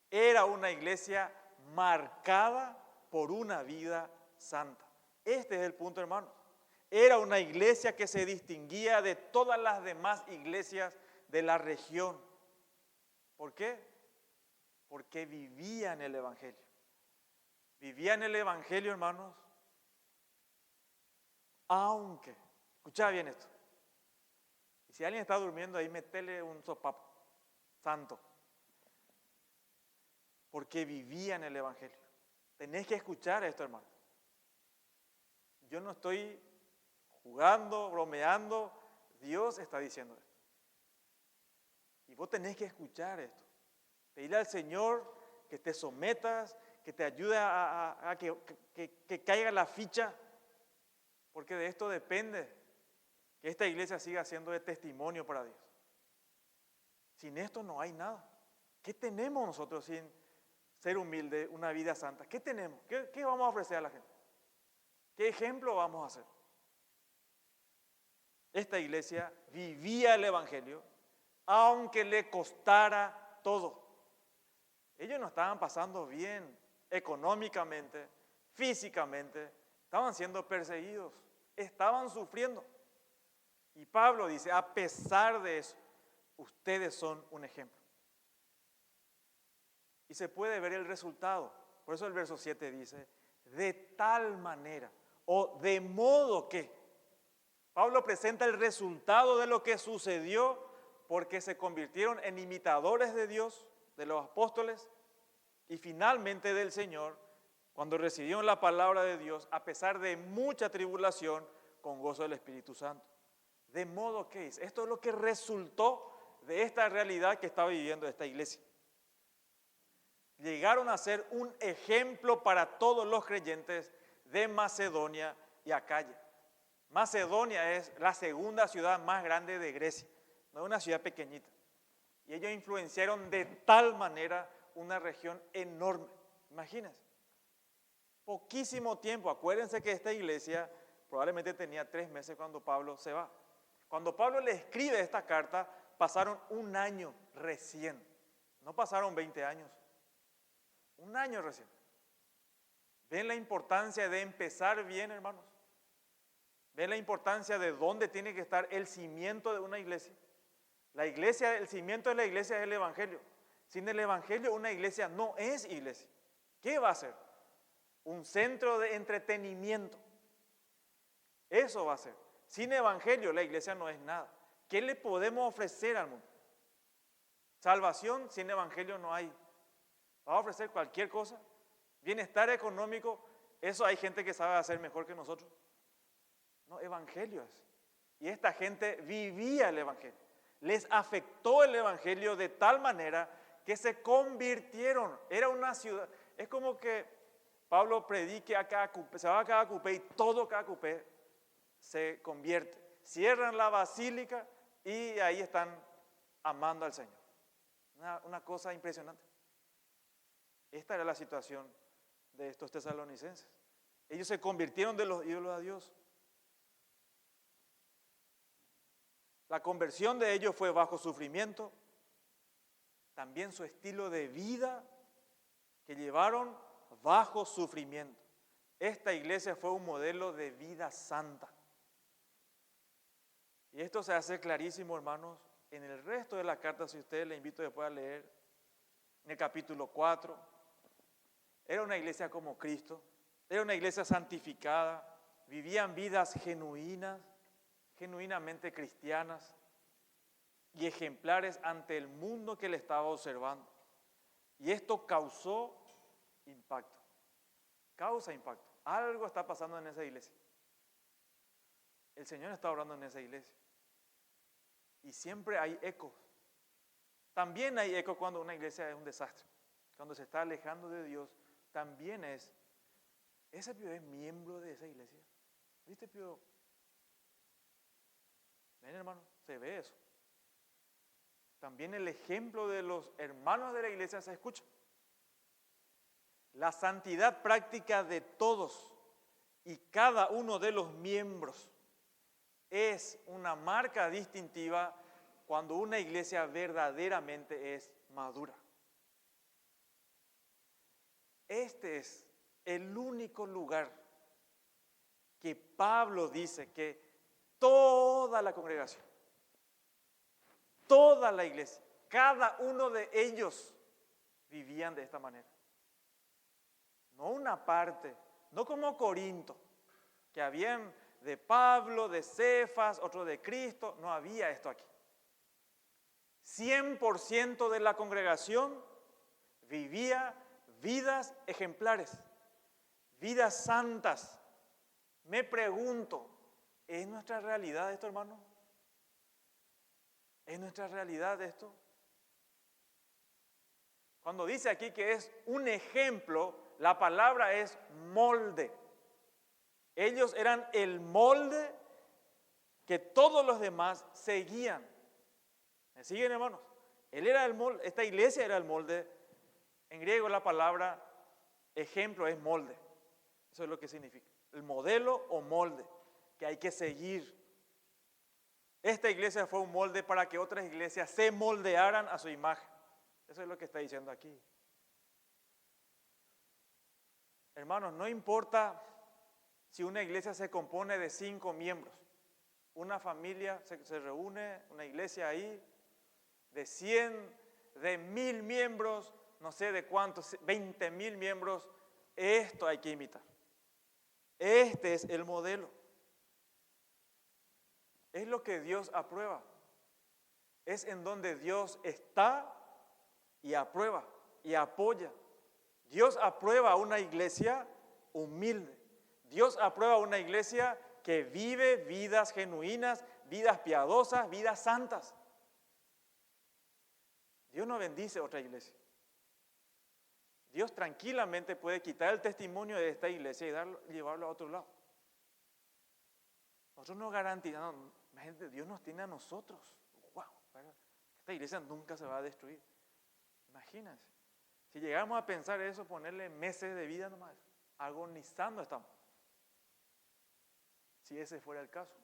era una iglesia marcada por una vida santa. Este es el punto, hermanos. Era una iglesia que se distinguía de todas las demás iglesias de la región. ¿Por qué? Porque vivía en el Evangelio. Vivía en el Evangelio, hermanos, aunque, escucha bien esto, y si alguien está durmiendo ahí, metele un sopapo santo, porque vivía en el Evangelio. Tenés que escuchar esto, hermano. Yo no estoy jugando, bromeando, Dios está diciendo esto. Y vos tenés que escuchar esto. Pedirle al Señor que te sometas, que te ayude a que caiga la ficha, porque de esto depende que esta iglesia siga siendo de testimonio para Dios. Sin esto no hay nada. ¿Qué tenemos nosotros sin ser humilde, una vida santa? ¿Qué tenemos? ¿Qué vamos a ofrecer a la gente? ¿Qué ejemplo vamos a hacer? Esta iglesia vivía el Evangelio, aunque le costara todo. Ellos no estaban pasando bien económicamente, físicamente, estaban siendo perseguidos, estaban sufriendo. Y Pablo dice, a pesar de eso, ustedes son un ejemplo. Y se puede ver el resultado. Por eso el verso 7 dice, de tal manera, o de modo que. Pablo presenta el resultado de lo que sucedió porque se convirtieron en imitadores de Dios, de los apóstoles, y finalmente del Señor, cuando recibieron la palabra de Dios, a pesar de mucha tribulación, con gozo del Espíritu Santo. De modo que esto es lo que resultó de esta realidad que estaba viviendo esta iglesia. Llegaron a ser un ejemplo para todos los creyentes de Macedonia y Acaya. Macedonia es la segunda ciudad más grande de Grecia, no es una ciudad pequeñita. Y ellos influenciaron de tal manera una región enorme. Imagínense. Poquísimo tiempo. Acuérdense que esta iglesia probablemente tenía 3 meses cuando Pablo se va. Cuando Pablo le escribe esta carta, pasaron un año recién. No pasaron 20 años. Un año recién. ¿Ven la importancia de empezar bien, hermanos? ¿Ven la importancia de dónde tiene que estar el cimiento de una iglesia? La iglesia, el cimiento de la iglesia es el Evangelio. Sin el Evangelio, una iglesia no es iglesia. ¿Qué va a ser? Un centro de entretenimiento. Eso va a ser. Sin Evangelio, la iglesia no es nada. ¿Qué le podemos ofrecer al mundo? Salvación, sin Evangelio no hay. Va a ofrecer cualquier cosa. Bienestar económico, eso hay gente que sabe hacer mejor que nosotros. No, Evangelio es. Y esta gente vivía el Evangelio. Les afectó el Evangelio de tal manera que se convirtieron. Era una ciudad. Es como que Pablo predique a cada cupé, se va a cada cupé y todo cada cupé se convierte. Cierran la basílica y ahí están amando al Señor. Una cosa impresionante. Esta era la situación de estos tesalonicenses. Ellos se convirtieron de los ídolos a Dios. La conversión de ellos fue bajo sufrimiento. También su estilo de vida que llevaron bajo sufrimiento. Esta iglesia fue un modelo de vida santa. Y esto se hace clarísimo, hermanos, en el resto de la carta, si ustedes les invito después a leer, en el capítulo 4. Era una iglesia como Cristo, era una iglesia santificada, vivían vidas genuinas, genuinamente cristianas y ejemplares ante el mundo que le estaba observando. Y esto causó impacto, causa impacto. Algo está pasando en esa iglesia. El Señor está orando en esa iglesia. Y siempre hay ecos. También hay eco cuando una iglesia es un desastre. Cuando se está alejando de Dios, también es. Ese Pío es miembro de esa iglesia. ¿Viste, Pío? Ven, hermano, se ve eso. También el ejemplo de los hermanos de la iglesia se escucha. La santidad práctica de todos y cada uno de los miembros es una marca distintiva cuando una iglesia verdaderamente es madura. Este es el único lugar que Pablo dice que toda la congregación, toda la iglesia, cada uno de ellos vivían de esta manera. No una parte, no como Corinto, que habían de Pablo, de Cefas, otro de Cristo, no había esto aquí. 100% de la congregación vivía vidas ejemplares, vidas santas. Me pregunto, ¿es nuestra realidad esto, hermano? ¿Es nuestra realidad esto? Cuando dice aquí que es un ejemplo, la palabra es molde. Ellos eran el molde que todos los demás seguían. ¿Me siguen, hermanos? Él era el molde, esta iglesia era el molde. En griego la palabra ejemplo es molde. Eso es lo que significa. El modelo o molde que hay que seguir. Esta iglesia fue un molde para que otras iglesias se moldearan a su imagen. Eso es lo que está diciendo aquí. Hermanos, no importa si una iglesia se compone de 5 miembros. Una familia se reúne, una iglesia ahí, de 100, de 1000 miembros, no sé de cuántos, 20,000 miembros. Esto hay que imitar. Este es el modelo. Es lo que Dios aprueba. Es en donde Dios está y aprueba y apoya. Dios aprueba una iglesia humilde. Dios aprueba una iglesia que vive vidas genuinas, vidas piadosas, vidas santas. Dios no bendice otra iglesia. Dios tranquilamente puede quitar el testimonio de esta iglesia y llevarlo a otro lado. Nosotros no garantizamos, imagínate, Dios nos tiene a nosotros. Wow, esta iglesia nunca se va a destruir. Imagínense, si llegamos a pensar eso, ponerle meses de vida nomás, agonizando estamos. Si ese fuera el caso.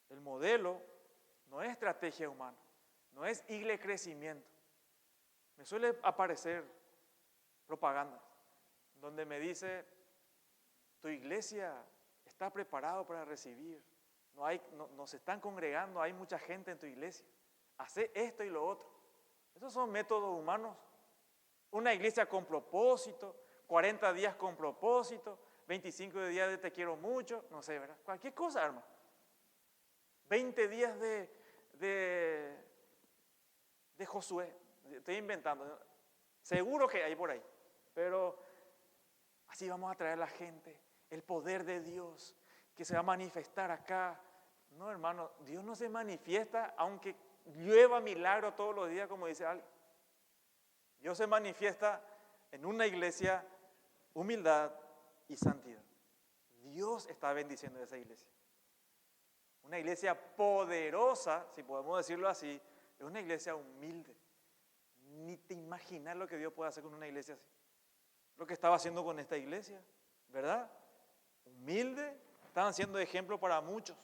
El modelo no es estrategia humana, no es iglesia crecimiento. Me suele aparecer propaganda donde me dice, tu iglesia está preparado para recibir, no se están congregando, hay mucha gente en tu iglesia, hace esto y lo otro. Esos son métodos humanos. Una iglesia con propósito, 40 días con propósito, 25 días de te quiero mucho, no sé, ¿verdad? Cualquier cosa, hermano. 20 días de Josué, estoy inventando, seguro que hay por ahí, pero así vamos a traer a la gente, el poder de Dios que se va a manifestar acá. No, hermano, Dios no se manifiesta aunque llueva milagro todos los días, como dice alguien. Dios se manifiesta en una iglesia, humildad y santidad. Dios está bendiciendo esa iglesia. Una iglesia poderosa, si podemos decirlo así, es una iglesia humilde. Ni te imaginas lo que Dios puede hacer con una iglesia así. Lo que estaba haciendo con esta iglesia, ¿verdad? Humilde, estaban siendo ejemplo para muchos.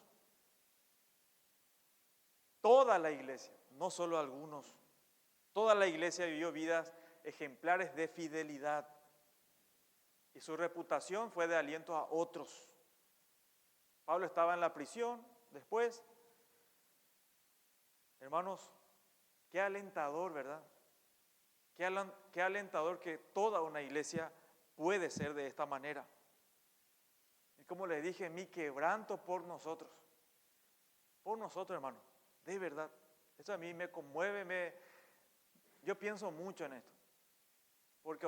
Toda la iglesia, no solo algunos, toda la iglesia vivió vidas ejemplares de fidelidad y su reputación fue de aliento a otros. Pablo estaba en la prisión después. Hermanos, qué alentador, ¿verdad? Qué alentador que toda una iglesia puede ser de esta manera. Y como les dije, mi quebranto por nosotros, hermano, de verdad. Eso a mí me conmueve, yo pienso mucho en esto, porque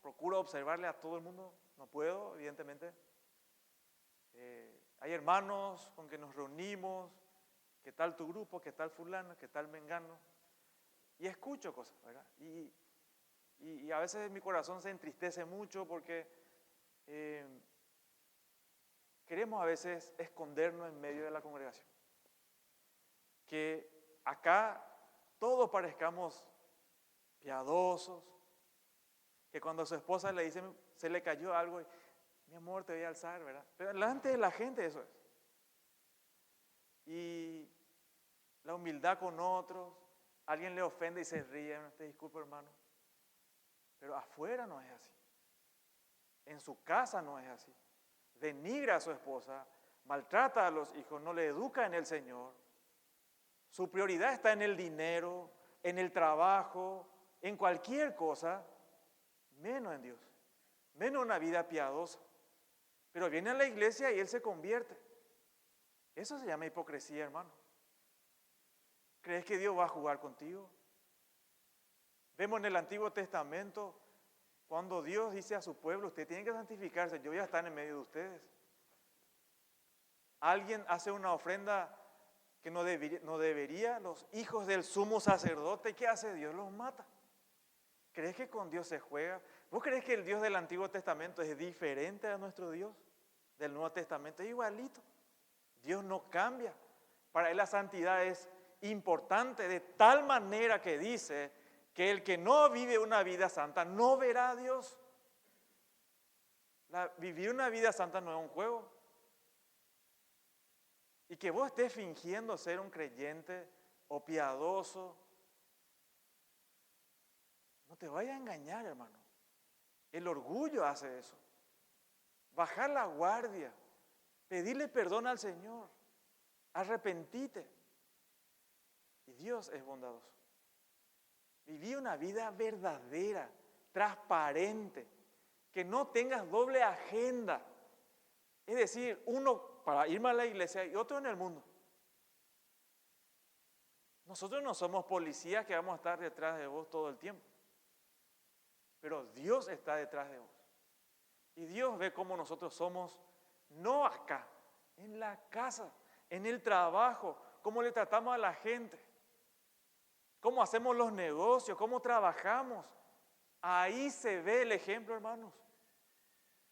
procuro observarle a todo el mundo, no puedo, evidentemente. Hay hermanos con que nos reunimos, ¿qué tal tu grupo? ¿Qué tal fulano? ¿Qué tal mengano? Y escucho cosas, ¿verdad? Y a veces mi corazón se entristece mucho porque queremos a veces escondernos en medio de la congregación. Que acá todos parezcamos piadosos, que cuando a su esposa le dice, se le cayó algo, mi amor, te voy a alzar, ¿verdad? Pero delante de la gente eso es. Y la humildad con otros, alguien le ofende y se ríe, te disculpo hermano, pero afuera no es así, en su casa no es así, denigra a su esposa, maltrata a los hijos, no le educa en el Señor, su prioridad está en el dinero, en el trabajo, en cualquier cosa, menos en Dios, menos una vida piadosa. Pero viene a la iglesia y él se convierte. Eso se llama hipocresía, hermano. ¿Crees que Dios va a jugar contigo? Vemos en el Antiguo Testamento, cuando Dios dice a su pueblo, usted tiene que santificarse, yo voy a estar en medio de ustedes. Alguien hace una ofrenda que no debería, los hijos del sumo sacerdote, ¿qué hace Dios? Los mata. ¿Crees que con Dios se juega? ¿Vos crees que el Dios del Antiguo Testamento es diferente a nuestro Dios del Nuevo Testamento? Es igualito. Dios no cambia. Para él la santidad es importante de tal manera que dice que el que no vive una vida santa no verá a Dios. Vivir una vida santa no es un juego. Y que vos estés fingiendo ser un creyente o piadoso, no te vayas a engañar, hermano. El orgullo hace eso. Bajar la guardia, pedirle perdón al Señor, arrepentite. Y Dios es bondadoso. Viví una vida verdadera, transparente, que no tengas doble agenda. Es decir, uno para irme a la iglesia y otro en el mundo. Nosotros no somos policías que vamos a estar detrás de vos todo el tiempo. Pero Dios está detrás de vos. Y Dios ve cómo nosotros somos, no acá, en la casa, en el trabajo, cómo le tratamos a la gente, cómo hacemos los negocios, cómo trabajamos. Ahí se ve el ejemplo, hermanos.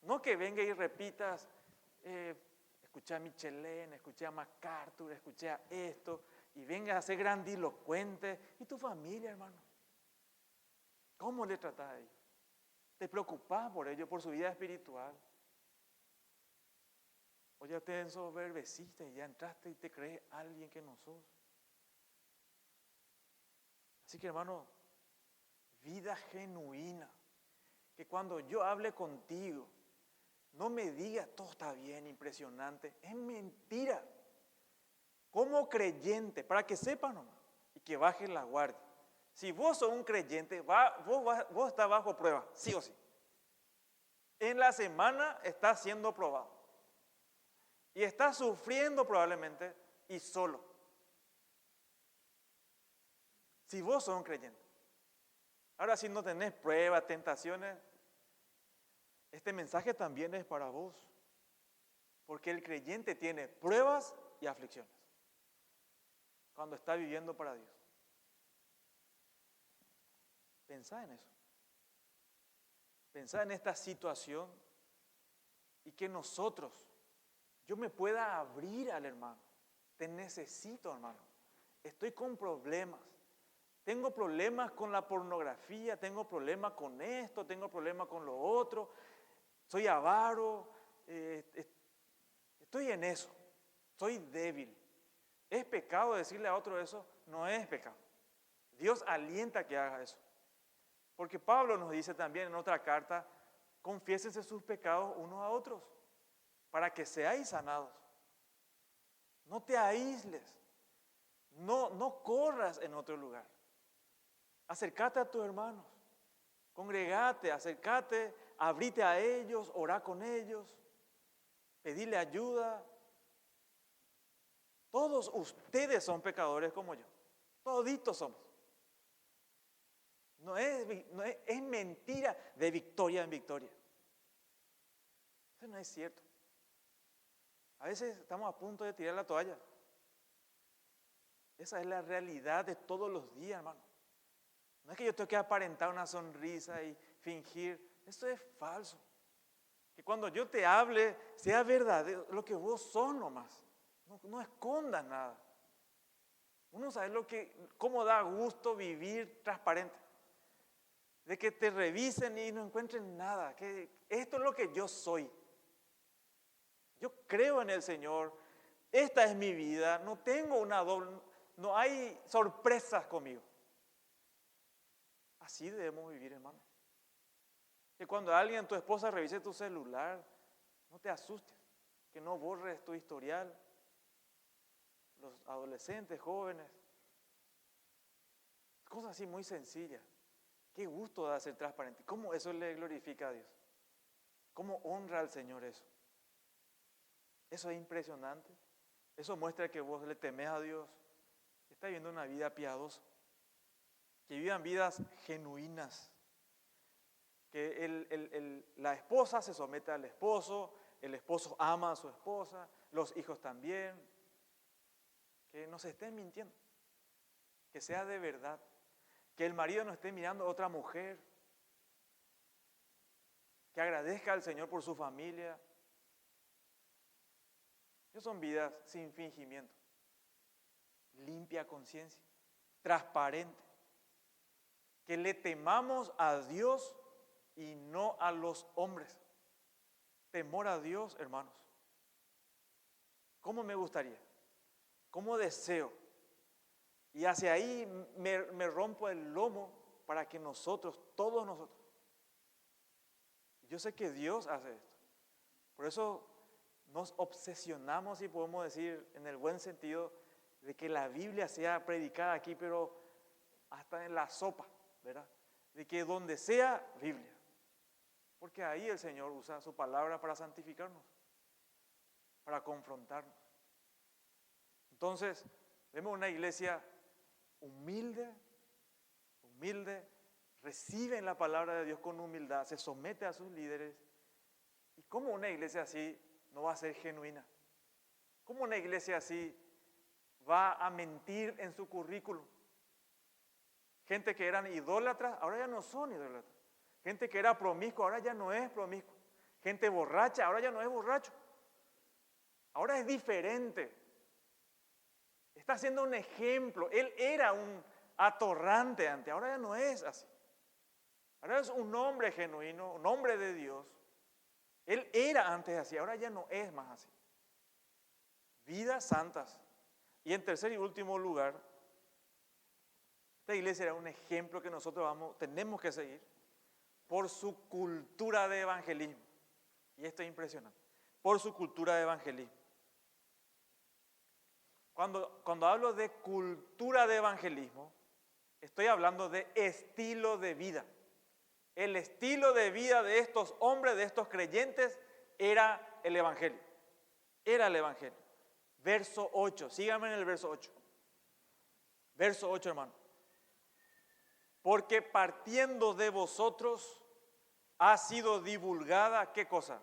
No que venga y repitas, escuché a Michelin, escuché a MacArthur, escuché a esto, y vengas a ser grandilocuente. ¿Y tu familia, hermano? ¿Cómo le tratás a ellos? ¿Te preocupás por ellos, por su vida espiritual? ¿O ya te ensoberbeciste y ya entraste y te crees alguien que no sos? Así que, hermano, vida genuina. Que cuando yo hable contigo, no me digas todo está bien, impresionante. Es mentira. Como creyente, para que sepan nomás y que bajes la guardia. Si vos sos un creyente, vos estás bajo prueba, sí o sí. En la semana estás siendo probado. Y estás sufriendo probablemente y solo. Si vos sos un creyente. Ahora si no tenés pruebas, tentaciones, este mensaje también es para vos. Porque el creyente tiene pruebas y aflicciones. Cuando está viviendo para Dios. Pensá en eso. Pensá en esta situación y que nosotros, yo me pueda abrir al hermano. Te necesito, hermano. Estoy con problemas. Tengo problemas con la pornografía, tengo problemas con esto, tengo problemas con lo otro. Soy avaro, estoy en eso. Soy débil. ¿Es pecado decirle a otro eso? No es pecado. Dios alienta que haga eso. Porque Pablo nos dice también en otra carta, confiésense sus pecados unos a otros, para que seáis sanados. No te aísles, no corras en otro lugar. Acércate a tus hermanos, congregate, acércate, abrite a ellos, orá con ellos, pedile ayuda. Todos ustedes son pecadores como yo, toditos somos. Es mentira de victoria en victoria. Eso no es cierto. A veces estamos a punto de tirar la toalla. Esa es la realidad de todos los días, hermano. No es que yo tengo que aparentar una sonrisa y fingir. Eso es falso. Que cuando yo te hable, sea verdadero, lo que vos sos nomás. No escondas nada. Uno sabe cómo da gusto vivir transparente. De que te revisen y no encuentren nada. Que esto es lo que yo soy. Yo creo en el Señor. Esta es mi vida. No tengo una doble. No hay sorpresas conmigo. Así debemos vivir, hermano. Que cuando alguien, tu esposa, revise tu celular, no te asustes. Que no borres tu historial. Los adolescentes, jóvenes. Cosas así muy sencillas. Qué gusto da ser transparente. ¿Cómo eso le glorifica a Dios? ¿Cómo honra al Señor eso? Eso es impresionante. Eso muestra que vos le temés a Dios. Que estás viviendo una vida piadosa. Que vivan vidas genuinas. Que la esposa se somete al esposo, el esposo ama a su esposa, los hijos también. Que no se estén mintiendo. Que sea de verdad. Que el marido no esté mirando a otra mujer. Que agradezca al Señor por su familia. Esas son vidas sin fingimiento. Limpia conciencia. Transparente. Que le temamos a Dios y no a los hombres. Temor a Dios, hermanos. ¿Cómo me gustaría? ¿Cómo deseo? Y hacia ahí me rompo el lomo para que nosotros, todos nosotros. Yo sé que Dios hace esto. Por eso nos obsesionamos, y podemos decir en el buen sentido, de que la Biblia sea predicada aquí, pero hasta en la sopa, ¿verdad? De que donde sea, Biblia. Porque ahí el Señor usa su palabra para santificarnos, para confrontarnos. Entonces, vemos una iglesia humilde, reciben la palabra de Dios con humildad, se somete a sus líderes. ¿Y cómo una iglesia así no va a ser genuina? ¿Cómo una iglesia así va a mentir en su currículum? Gente que eran idólatras, ahora ya no son idólatras. Gente que era promiscua, ahora ya no es promiscua. Gente borracha, ahora ya no es borracho. Ahora es diferente. Está haciendo un ejemplo. Él era un atorrante antes, ahora ya no es así. Ahora es un hombre genuino, un hombre de Dios. Él era antes así, ahora ya no es más así. Vidas santas. Y en tercer y último lugar, esta iglesia era un ejemplo que nosotros tenemos que seguir por su cultura de evangelismo. Y esto es impresionante. Por su cultura de evangelismo. Cuando hablo de cultura de evangelismo, estoy hablando de estilo de vida. El estilo de vida de estos hombres, de estos creyentes, era el evangelio. Era el evangelio. Verso 8, síganme en el verso 8. Verso 8, hermano. Porque partiendo de vosotros ha sido divulgada, ¿qué cosa?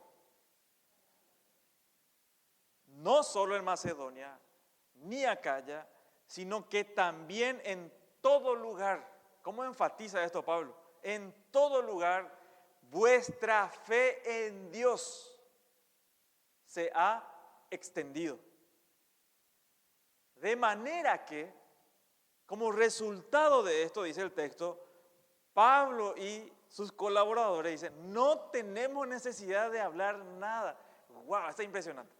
No solo en Macedonia, ni Acaya, sino que también en todo lugar. ¿Cómo enfatiza esto Pablo? En todo lugar vuestra fe en Dios se ha extendido. De manera que, como resultado de esto, dice el texto, Pablo y sus colaboradores dicen, no tenemos necesidad de hablar nada. ¡Wow! Está impresionante.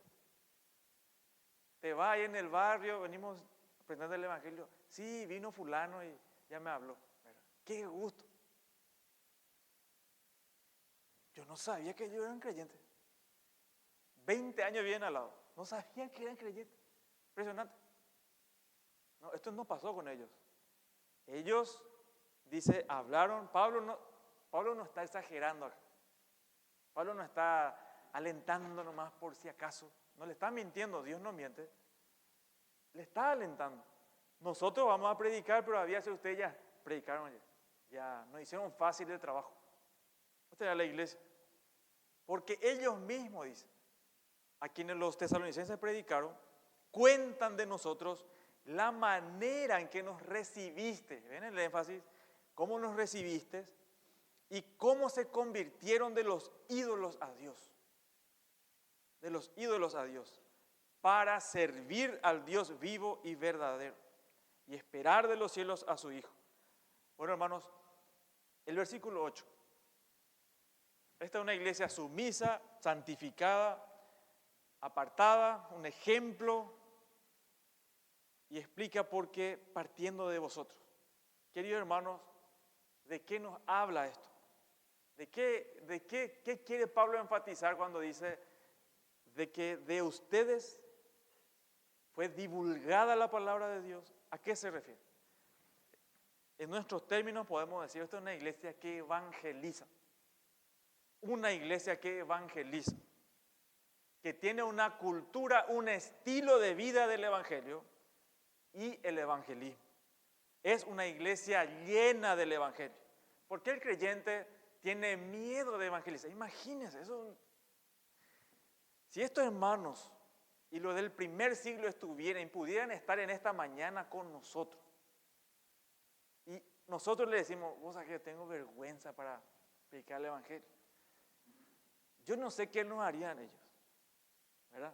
Te va ahí en el barrio, venimos aprendiendo el evangelio. Sí, vino fulano y ya me habló. ¡Qué gusto! Yo no sabía que ellos eran creyentes. 20 años bien al lado. No sabían que eran creyentes. Impresionante. No, esto no pasó con ellos. Ellos, dice, hablaron. Pablo no está exagerando acá. Pablo no está alentando nomás por si acaso. No le está mintiendo, Dios no miente. Le está alentando. Nosotros vamos a predicar, pero había sido ustedes ya predicaron ayer. Ya nos hicieron fácil el trabajo. Esta era la iglesia. Porque ellos mismos dicen. a quienes los tesalonicenses predicaron, cuentan de nosotros la manera en que nos recibiste. ¿Ven el énfasis? ¿Cómo nos recibiste? Y cómo se convirtieron de los ídolos a Dios. De los ídolos a Dios. Para servir al Dios vivo y verdadero. Y esperar de los cielos a su Hijo. Bueno, hermanos, el versículo 8. Esta es una iglesia sumisa, santificada, apartada, un ejemplo. Y explica por qué partiendo de vosotros. Queridos hermanos, ¿de qué nos habla esto? ¿Qué quiere Pablo enfatizar cuando dice de que de ustedes fue divulgada la palabra de Dios? ¿A qué se refiere? En nuestros términos podemos decir, esto es una iglesia que evangeliza. Una iglesia que evangeliza. Que tiene una cultura, un estilo de vida del evangelio y el evangelismo. Es una iglesia llena del evangelio. ¿Por qué el creyente tiene miedo de evangelizar? Imagínense, eso. Si estos hermanos y los del primer siglo estuvieran y pudieran estar en esta mañana con nosotros, y nosotros le decimos, vos sabés que tengo vergüenza para predicar el evangelio. Yo no sé qué nos harían ellos, ¿verdad?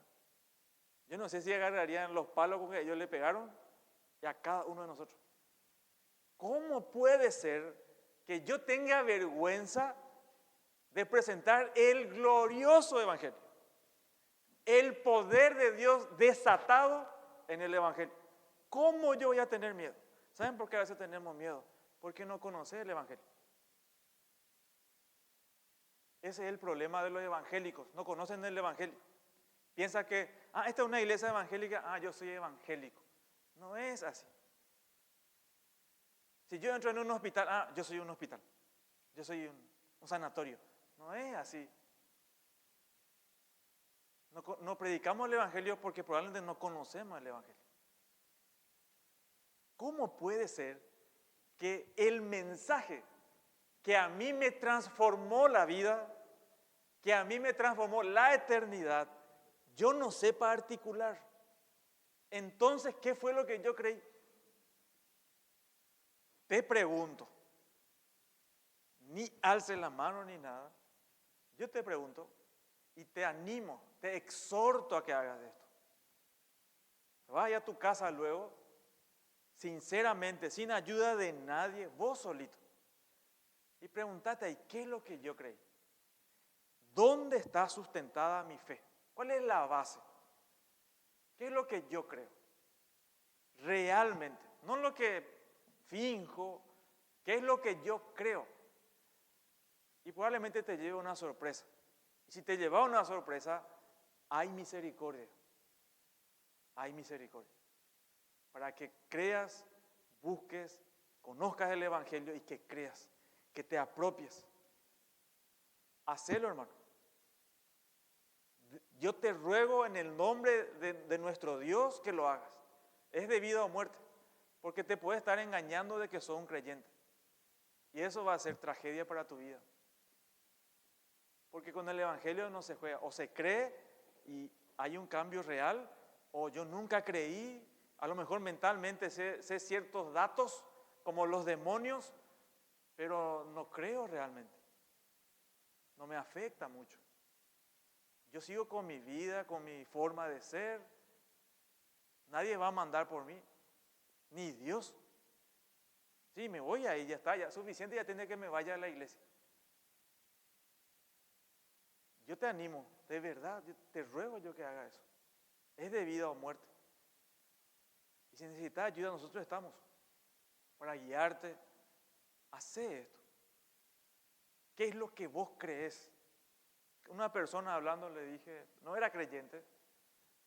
Yo no sé si agarrarían los palos con que ellos le pegaron y a cada uno de nosotros. ¿Cómo puede ser que yo tenga vergüenza de presentar el glorioso evangelio? El poder de Dios desatado en el evangelio. ¿Cómo yo voy a tener miedo? ¿Saben por qué a veces tenemos miedo? Porque no conocemos el evangelio. Ese es el problema de los evangélicos, no conocen el evangelio. Piensa que, esta es una iglesia evangélica, yo soy evangélico. No es así. Si yo entro en un hospital, yo soy un hospital. Yo soy un sanatorio. No es así. No predicamos el evangelio porque probablemente no conocemos el evangelio. ¿Cómo puede ser que el mensaje que a mí me transformó la vida, que a mí me transformó la eternidad, yo no sepa articular? Entonces, ¿qué fue lo que yo creí? Te pregunto, ni alce la mano ni nada, yo te pregunto y te animo, te exhorto a que hagas esto. Vaya a tu casa luego, sinceramente, sin ayuda de nadie, vos solito, y pregúntate ahí, ¿qué es lo que yo creí? ¿Dónde está sustentada mi fe? ¿Cuál es la base? ¿Qué es lo que yo creo? Realmente, no lo que finjo, ¿qué es lo que yo creo? Y probablemente te lleve una sorpresa. Y si te lleva una sorpresa, hay misericordia. Hay misericordia. Para que creas, busques, conozcas el evangelio y que creas, que te apropies. Hacelo, hermano. Yo te ruego en el nombre de nuestro Dios que lo hagas. Es de vida o muerte, porque te puede estar engañando de que sos un creyente. Y eso va a ser tragedia para tu vida. Porque con el evangelio no se juega. O se cree y hay un cambio real, o yo nunca creí, a lo mejor mentalmente sé ciertos datos, como los demonios, pero no creo realmente. No me afecta mucho. Yo sigo con mi vida, con mi forma de ser. Nadie va a mandar por mí, ni Dios. Sí, me voy ahí, ya está, ya suficiente, ya tiene que me vaya a la iglesia. Yo te animo, de verdad, te ruego yo que haga eso. Es de vida o muerte. Y si necesitas ayuda, nosotros estamos para guiarte. Hacé esto. ¿Qué es lo que vos crees? Una persona hablando le dije, no era creyente,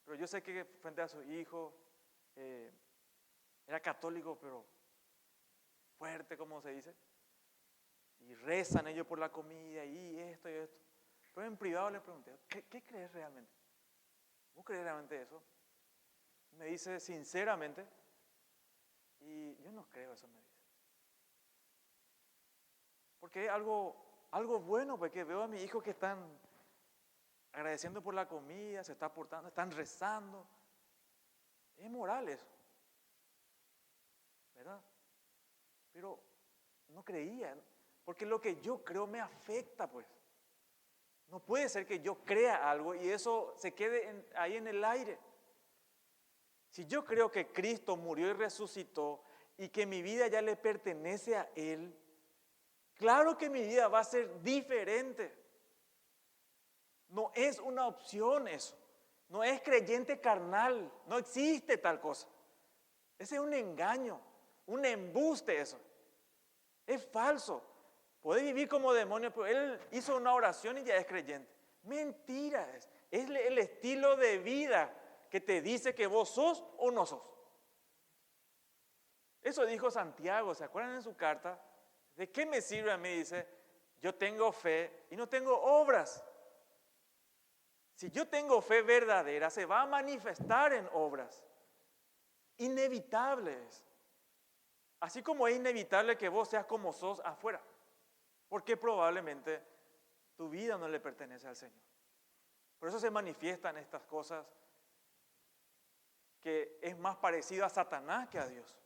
pero yo sé que frente a su hijo era católico, pero fuerte, como se dice, y rezan ellos por la comida y esto y esto. Pero en privado le pregunté, ¿qué crees realmente? ¿Vos crees realmente eso? Me dice sinceramente, y yo no creo eso, me dice. Porque es algo bueno, porque veo a mi hijo que están agradeciendo por la comida, se está portando, están rezando. Es moral eso, ¿verdad? Pero no creían, porque lo que yo creo me afecta, pues. No puede ser que yo crea algo y eso se quede ahí en el aire. Si yo creo que Cristo murió y resucitó y que mi vida ya le pertenece a Él, claro que mi vida va a ser diferente. No es una opción eso. No es creyente carnal. No existe tal cosa. Ese es un engaño, un embuste eso. Es falso. Puede vivir como demonio, pero él hizo una oración y ya es creyente. Mentira es. Es el estilo de vida que te dice que vos sos o no sos. Eso dijo Santiago, ¿se acuerdan en su carta? ¿De qué me sirve a mí? Dice, yo tengo fe y no tengo obras. Si yo tengo fe verdadera, se va a manifestar en obras. Inevitable es. Así como es inevitable que vos seas como sos afuera. Porque probablemente tu vida no le pertenece al Señor. Por eso se manifiestan estas cosas que es más parecido a Satanás que a Dios.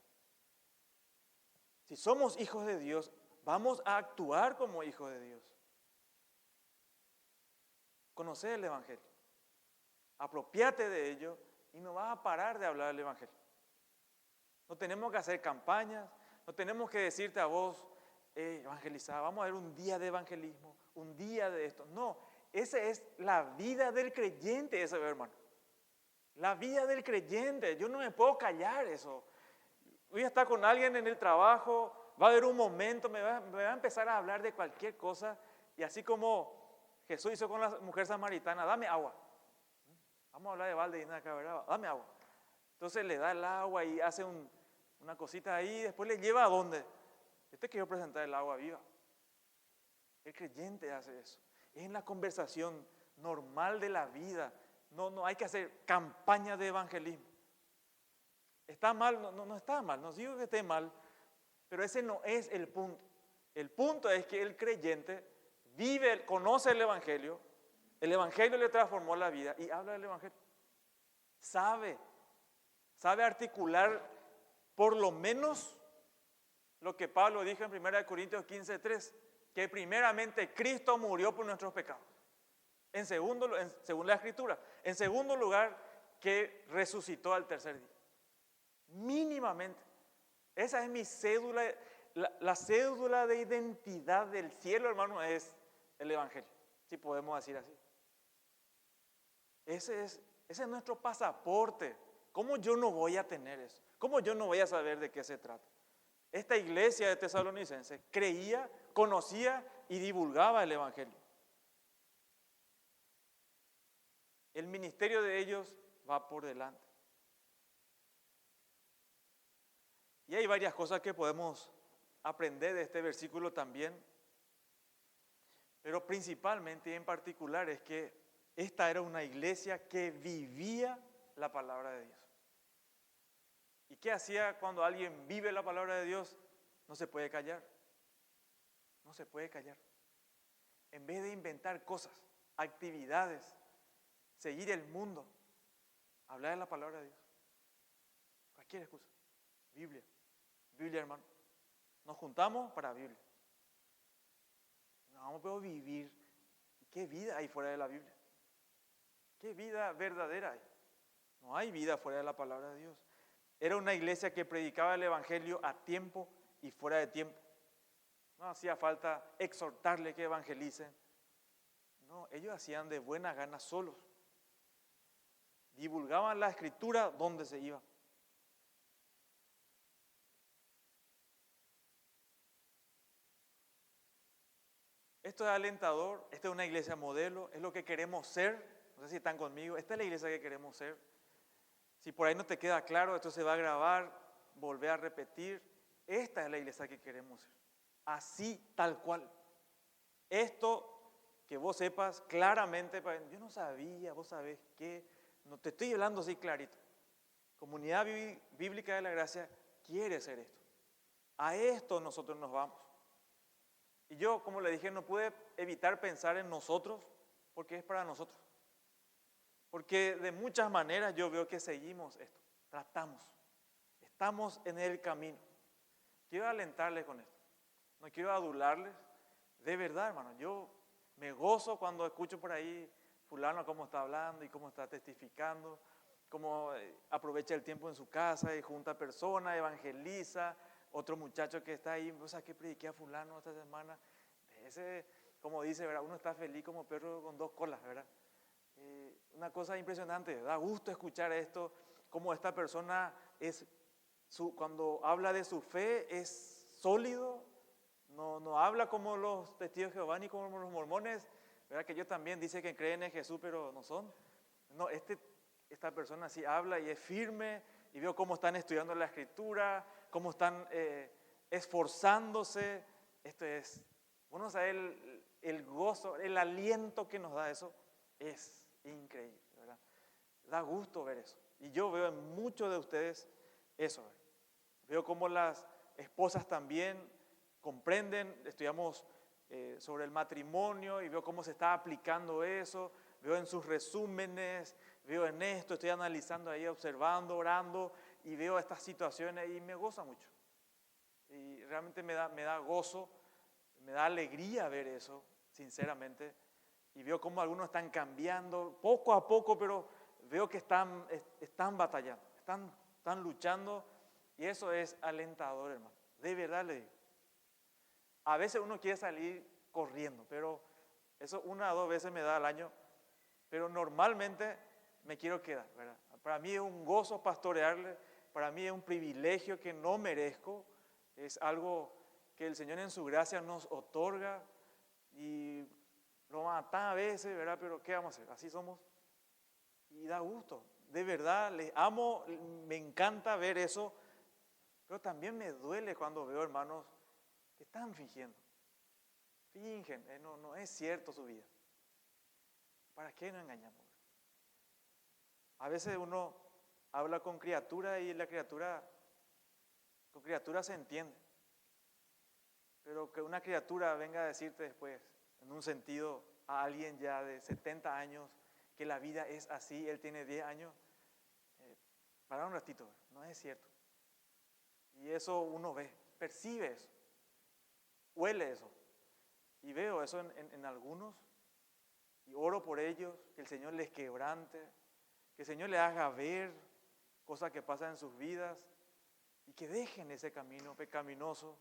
Si somos hijos de Dios, vamos a actuar como hijos de Dios. Conocer el Evangelio. Apropiate de ello y no vas a parar de hablar del Evangelio. No tenemos que hacer campañas, no tenemos que decirte a vos, evangelizar, vamos a ver un día de evangelismo, un día de esto. No, esa es la vida del creyente, eso, hermano. La vida del creyente, yo no me puedo callar eso. Voy a estar con alguien en el trabajo, va a haber un momento, me va a empezar a hablar de cualquier cosa, y así como Jesús hizo con la mujer samaritana, dame agua. Vamos a hablar de balde y nada acá, ¿verdad? Dame agua. Entonces le da el agua y hace una cosita ahí, y después le lleva a dónde. Yo te quiero presentar el agua viva. El creyente hace eso. Es en la conversación normal de la vida. No hay que hacer campaña de evangelismo. ¿Está mal? No está mal. No digo que esté mal, pero ese no es el punto. El punto es que el creyente vive, conoce el evangelio le transformó la vida y habla del evangelio. Sabe articular por lo menos lo que Pablo dijo en 1 Corintios 15:3, que primeramente Cristo murió por nuestros pecados. Según la Escritura. En segundo lugar, que resucitó al tercer día. Mínimamente. Esa es mi cédula. La cédula de identidad del cielo, hermano, es el Evangelio. Si podemos decir así. Ese es nuestro pasaporte. ¿Cómo yo no voy a tener eso? ¿Cómo yo no voy a saber de qué se trata? Esta iglesia de Tesalonicenses creía, conocía y divulgaba el Evangelio. El ministerio de ellos va por delante. Y hay varias cosas que podemos aprender de este versículo también, pero principalmente y en particular es que esta era una iglesia que vivía la palabra de Dios. ¿Y qué hacía cuando alguien vive la palabra de Dios? No se puede callar. No se puede callar. En vez de inventar cosas, actividades, seguir el mundo, hablar de la palabra de Dios. Cualquier excusa. Biblia. Biblia, hermano. Nos juntamos para Biblia. No vamos a vivir. ¿Qué vida hay fuera de la Biblia? ¿Qué vida verdadera hay? No hay vida fuera de la palabra de Dios. Era una iglesia que predicaba el evangelio a tiempo y fuera de tiempo. No hacía falta exhortarle que evangelicen. No, ellos hacían de buena gana solos. Divulgaban la escritura donde se iban. Esto es alentador, esta es una iglesia modelo, es lo que queremos ser. No sé si están conmigo, esta es la iglesia que queremos ser. Si por ahí no te queda claro, esto se va a grabar, volver a repetir. Esta es la iglesia que queremos ser. Así, tal cual. Esto que vos sepas claramente, yo no sabía, vos sabés qué, no te estoy hablando así clarito. Comunidad Bíblica de la Gracia quiere ser esto. A esto nosotros nos vamos. Y yo, como le dije, no pude evitar pensar en nosotros, porque es para nosotros. Porque de muchas maneras yo veo que seguimos esto, tratamos, estamos en el camino. Quiero alentarles con esto, no quiero adularles, de verdad, hermano, yo me gozo cuando escucho por ahí fulano cómo está hablando y cómo está testificando, cómo aprovecha el tiempo en su casa y junta personas, evangeliza, otro muchacho que está ahí, o sea, que prediqué a fulano esta semana, ese, como dice, ¿verdad? Uno está feliz como perro con dos colas, ¿verdad? Una cosa impresionante, da gusto escuchar esto, cómo esta persona cuando habla de su fe es sólido, no habla como los testigos de Jehová ni como los mormones, ¿verdad? Que ellos también dicen que creen en Jesús, pero no son. No, esta persona sí habla y es firme, y veo cómo están estudiando la Escritura, cómo están esforzándose. Esto es, bueno, el gozo, el aliento que nos da eso es increíble, ¿verdad? Da gusto ver eso. Y yo veo en muchos de ustedes eso, ¿verdad? Veo cómo las esposas también comprenden, estudiamos sobre el matrimonio y veo cómo se está aplicando eso, veo en sus resúmenes, veo en esto, estoy analizando ahí, observando, orando y veo estas situaciones y me goza mucho. Y realmente me da gozo, me da alegría ver eso, sinceramente. Y veo cómo algunos están cambiando poco a poco, pero veo que están batallando, están luchando y eso es alentador, hermano. De verdad le digo. A veces uno quiere salir corriendo, pero eso 1 o 2 veces me da al año, pero normalmente me quiero quedar, ¿verdad? Para mí es un gozo pastorearle, para mí es un privilegio que no merezco, es algo que el Señor en su gracia nos otorga y lo mata a veces, ¿verdad? Pero ¿qué vamos a hacer? Así somos y da gusto, de verdad, les amo, me encanta ver eso, pero también me duele cuando veo hermanos que están fingiendo, fingen, no es cierto su vida. ¿Para qué nos engañamos? A veces uno habla con criatura y con criatura se entiende, pero que una criatura venga a decirte después, en un sentido, a alguien ya de 70 años, que la vida es así, él tiene 10 años, para un ratito, no es cierto. Y eso uno ve, percibe eso, huele eso. Y veo eso en algunos y oro por ellos, que el Señor les quebrante, que el Señor les haga ver cosas que pasan en sus vidas y que dejen ese camino pecaminoso,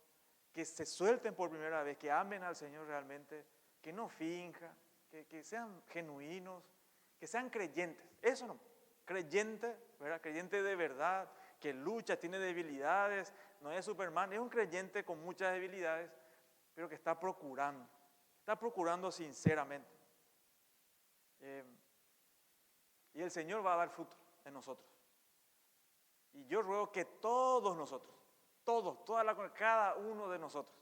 que se suelten por primera vez, que amen al Señor realmente, que no finjan, que sean genuinos, que sean creyentes. Eso no, creyente, ¿verdad? Creyente de verdad, que lucha, tiene debilidades, no es Superman, es un creyente con muchas debilidades, pero que está procurando sinceramente. Y el Señor va a dar fruto en nosotros. Y yo ruego que todos nosotros, cada uno de nosotros,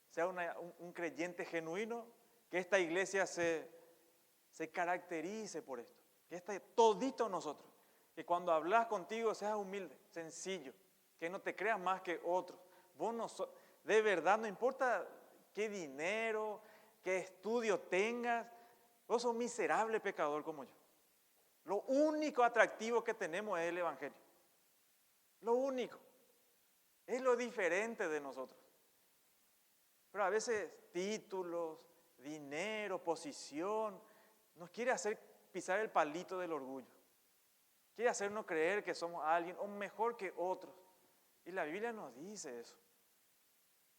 sea un creyente genuino, que esta iglesia se caracterice por esto, que todito nosotros, que cuando hablas contigo seas humilde, sencillo, que no te creas más que otros. Vos no de verdad, no importa qué dinero, qué estudio tengas, vos sos un miserable pecador como yo. Lo único atractivo que tenemos es el Evangelio. Lo único. Es lo diferente de nosotros. Pero a veces títulos, dinero, posición, nos quiere hacer pisar el palito del orgullo. Quiere hacernos creer que somos alguien o mejor que otros. Y la Biblia nos dice eso.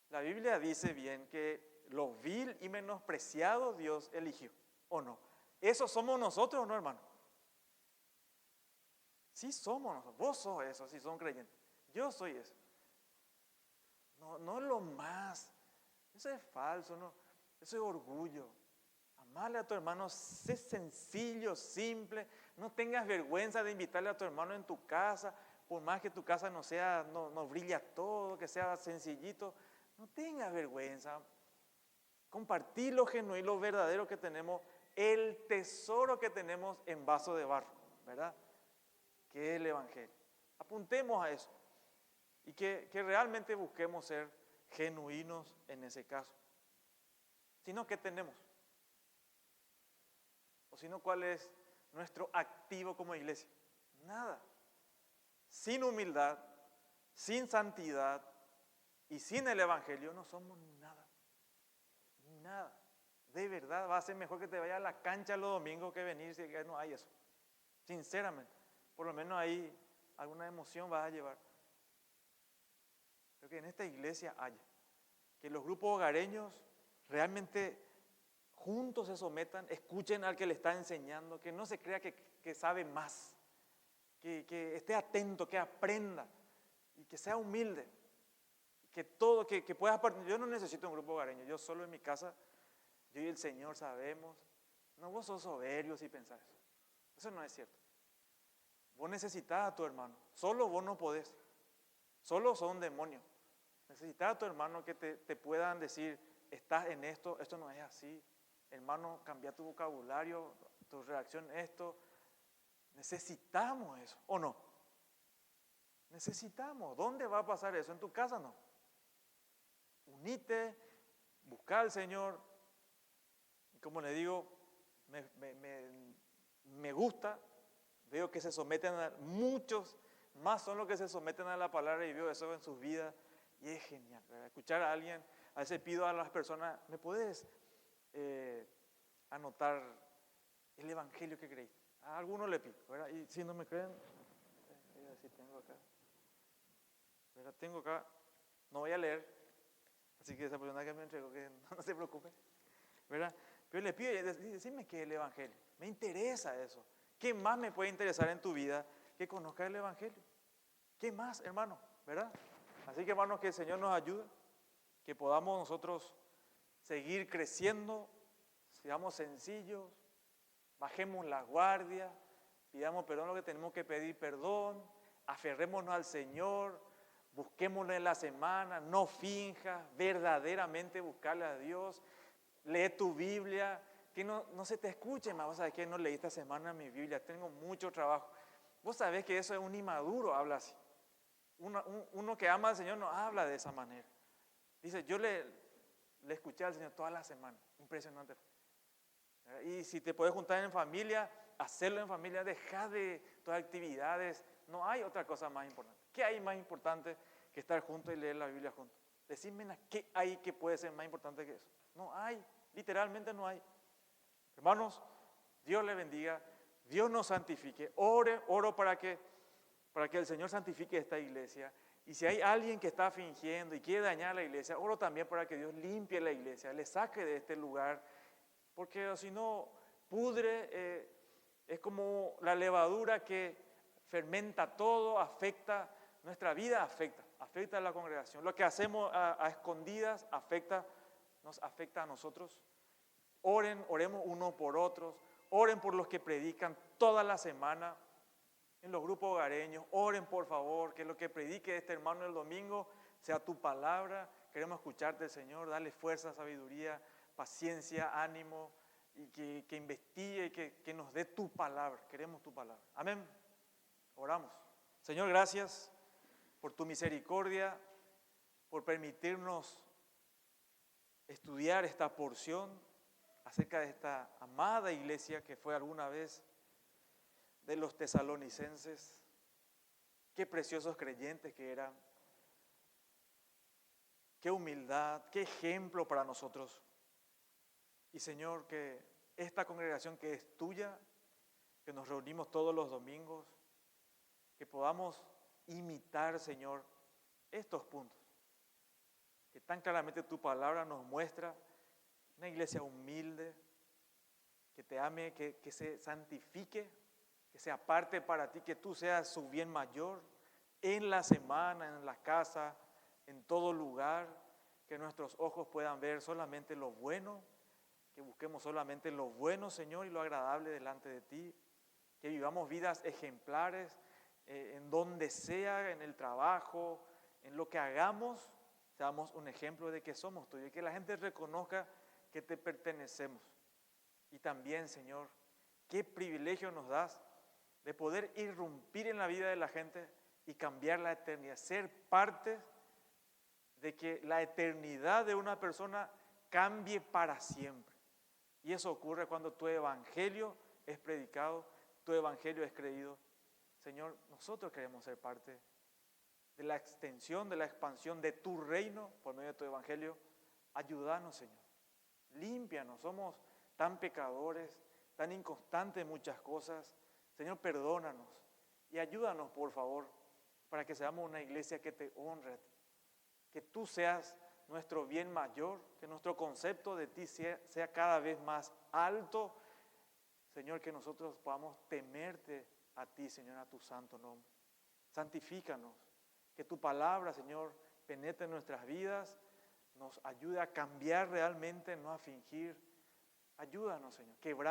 La Biblia dice bien que lo vil y menospreciado Dios eligió, ¿o no? ¿Eso somos nosotros o no, hermano? Sí somos nosotros. Vos sos eso, si son creyentes. Yo soy eso. No es lo más. Eso es falso, no. Eso es orgullo. Amarle a tu hermano, sé sencillo, simple. No tengas vergüenza de invitarle a tu hermano en tu casa, por más que tu casa no brilla todo, que sea sencillito. No tengas vergüenza. Compartir lo genuino, lo verdadero que tenemos, el tesoro que tenemos en vaso de barro, ¿verdad? Que es el Evangelio. Apuntemos a eso y que realmente busquemos ser genuinos en ese caso. Si no, ¿qué tenemos? O si no, ¿cuál es nuestro activo como iglesia? Nada. Sin humildad, sin santidad y sin el Evangelio no somos nada. Nada. De verdad va a ser mejor que te vayas a la cancha los domingos que venir si no hay eso. Sinceramente. Por lo menos ahí alguna emoción vas a llevar. Pero que en esta iglesia haya. Que los grupos hogareños realmente juntos se sometan, escuchen al que le está enseñando, que no se crea que sabe más, que esté atento, que aprenda y que sea humilde, que todo, que puedas partir. Yo no necesito un grupo hogareño, yo solo en mi casa, yo y el Señor sabemos. No, vos sos soberbio si pensás eso. Eso no es cierto. Vos necesitas a tu hermano, solo vos no podés, solo son demonios. Necesitas a tu hermano que te puedan decir, estás en esto no es así. Hermano, cambia tu vocabulario, tu reacción a esto. Necesitamos eso, ¿o no? Necesitamos. ¿Dónde va a pasar eso? En tu casa no. Unite, busca al Señor. Y como le digo, me gusta, veo que se someten a muchos, más son los que se someten a la palabra y veo eso en sus vidas. Y es genial, ¿verdad? Escuchar a alguien, a veces pido a las personas, ¿me puedes anotar el evangelio que creíste? A algunos le pido, ¿verdad? Y si no me creen, si tengo acá, ¿verdad? Tengo acá, no voy a leer, así que esa persona que me entregó, que no se preocupe, ¿verdad? Pero le pido, decime qué es el evangelio, me interesa eso. ¿Qué más me puede interesar en tu vida que conozcas el evangelio? ¿Qué más, hermano? ¿Verdad? Así que, hermanos, que el Señor nos ayude, que podamos nosotros seguir creciendo, seamos sencillos, bajemos la guardia, pidamos perdón lo que tenemos que pedir perdón, aferrémonos al Señor, busquémoslo en la semana, no finjas, verdaderamente buscarle a Dios, lee tu Biblia, que no se te escuche más. Vos sabés que no leí esta semana mi Biblia, tengo mucho trabajo. Vos sabés que eso es un inmaduro, habla así. Uno que ama al Señor no habla de esa manera. Dice, yo le escuché al Señor toda la semana, impresionante. Y si te puedes juntar en familia, hacerlo en familia, dejar de todas actividades, no hay otra cosa más importante. ¿Qué hay más importante que estar juntos y leer la Biblia juntos? Decime qué hay que puede ser más importante que eso. No hay, literalmente no hay. Hermanos, Dios les bendiga, Dios nos santifique. Oro para que el Señor santifique esta iglesia. Y si hay alguien que está fingiendo y quiere dañar la iglesia, oro también para que Dios limpie la iglesia, le saque de este lugar, porque si no, pudre, es como la levadura que fermenta todo, afecta nuestra vida, afecta a la congregación. Lo que hacemos a escondidas nos afecta a nosotros. Oremos unos por otros, oren por los que predican toda la semana en los grupos hogareños, oren por favor, que lo que predique este hermano el domingo sea tu palabra. Queremos escucharte, Señor, dale fuerza, sabiduría, paciencia, ánimo, y que investigue y que nos dé tu palabra. Queremos tu palabra. Amén. Oramos. Señor, gracias por tu misericordia, por permitirnos estudiar esta porción acerca de esta amada iglesia que fue alguna vez de los tesalonicenses. Qué preciosos creyentes que eran. Qué humildad, qué ejemplo para nosotros. Y Señor, que esta congregación que es tuya, que nos reunimos todos los domingos, que podamos imitar, Señor, estos puntos. Que tan claramente tu palabra nos muestra una iglesia humilde, que te ame, que se santifique, que se aparte para ti, que tú seas su bien mayor en la semana, en la casa, en todo lugar, que nuestros ojos puedan ver solamente lo bueno, que busquemos solamente lo bueno, Señor, y lo agradable delante de ti, que vivamos vidas ejemplares en donde sea, en el trabajo, en lo que hagamos, seamos un ejemplo de que somos tuyos y que la gente reconozca que te pertenecemos. Y también, Señor, qué privilegio nos das de poder irrumpir en la vida de la gente y cambiar la eternidad, ser parte de que la eternidad de una persona cambie para siempre. Y eso ocurre cuando tu evangelio es predicado tu evangelio es creído. Señor, nosotros queremos ser parte de la extensión, de la expansión de tu reino por medio de tu evangelio. Ayúdanos, Señor. Límpianos, somos tan pecadores, tan inconstantes en muchas cosas. Señor, perdónanos y ayúdanos, por favor, para que seamos una iglesia que te honre, que tú seas nuestro bien mayor, que nuestro concepto de ti sea cada vez más alto. Señor, que nosotros podamos temerte a ti, Señor, a tu santo nombre. Santifícanos, que tu palabra, Señor, penetre en nuestras vidas, nos ayude a cambiar realmente, no a fingir. Ayúdanos, Señor, quebrántanos.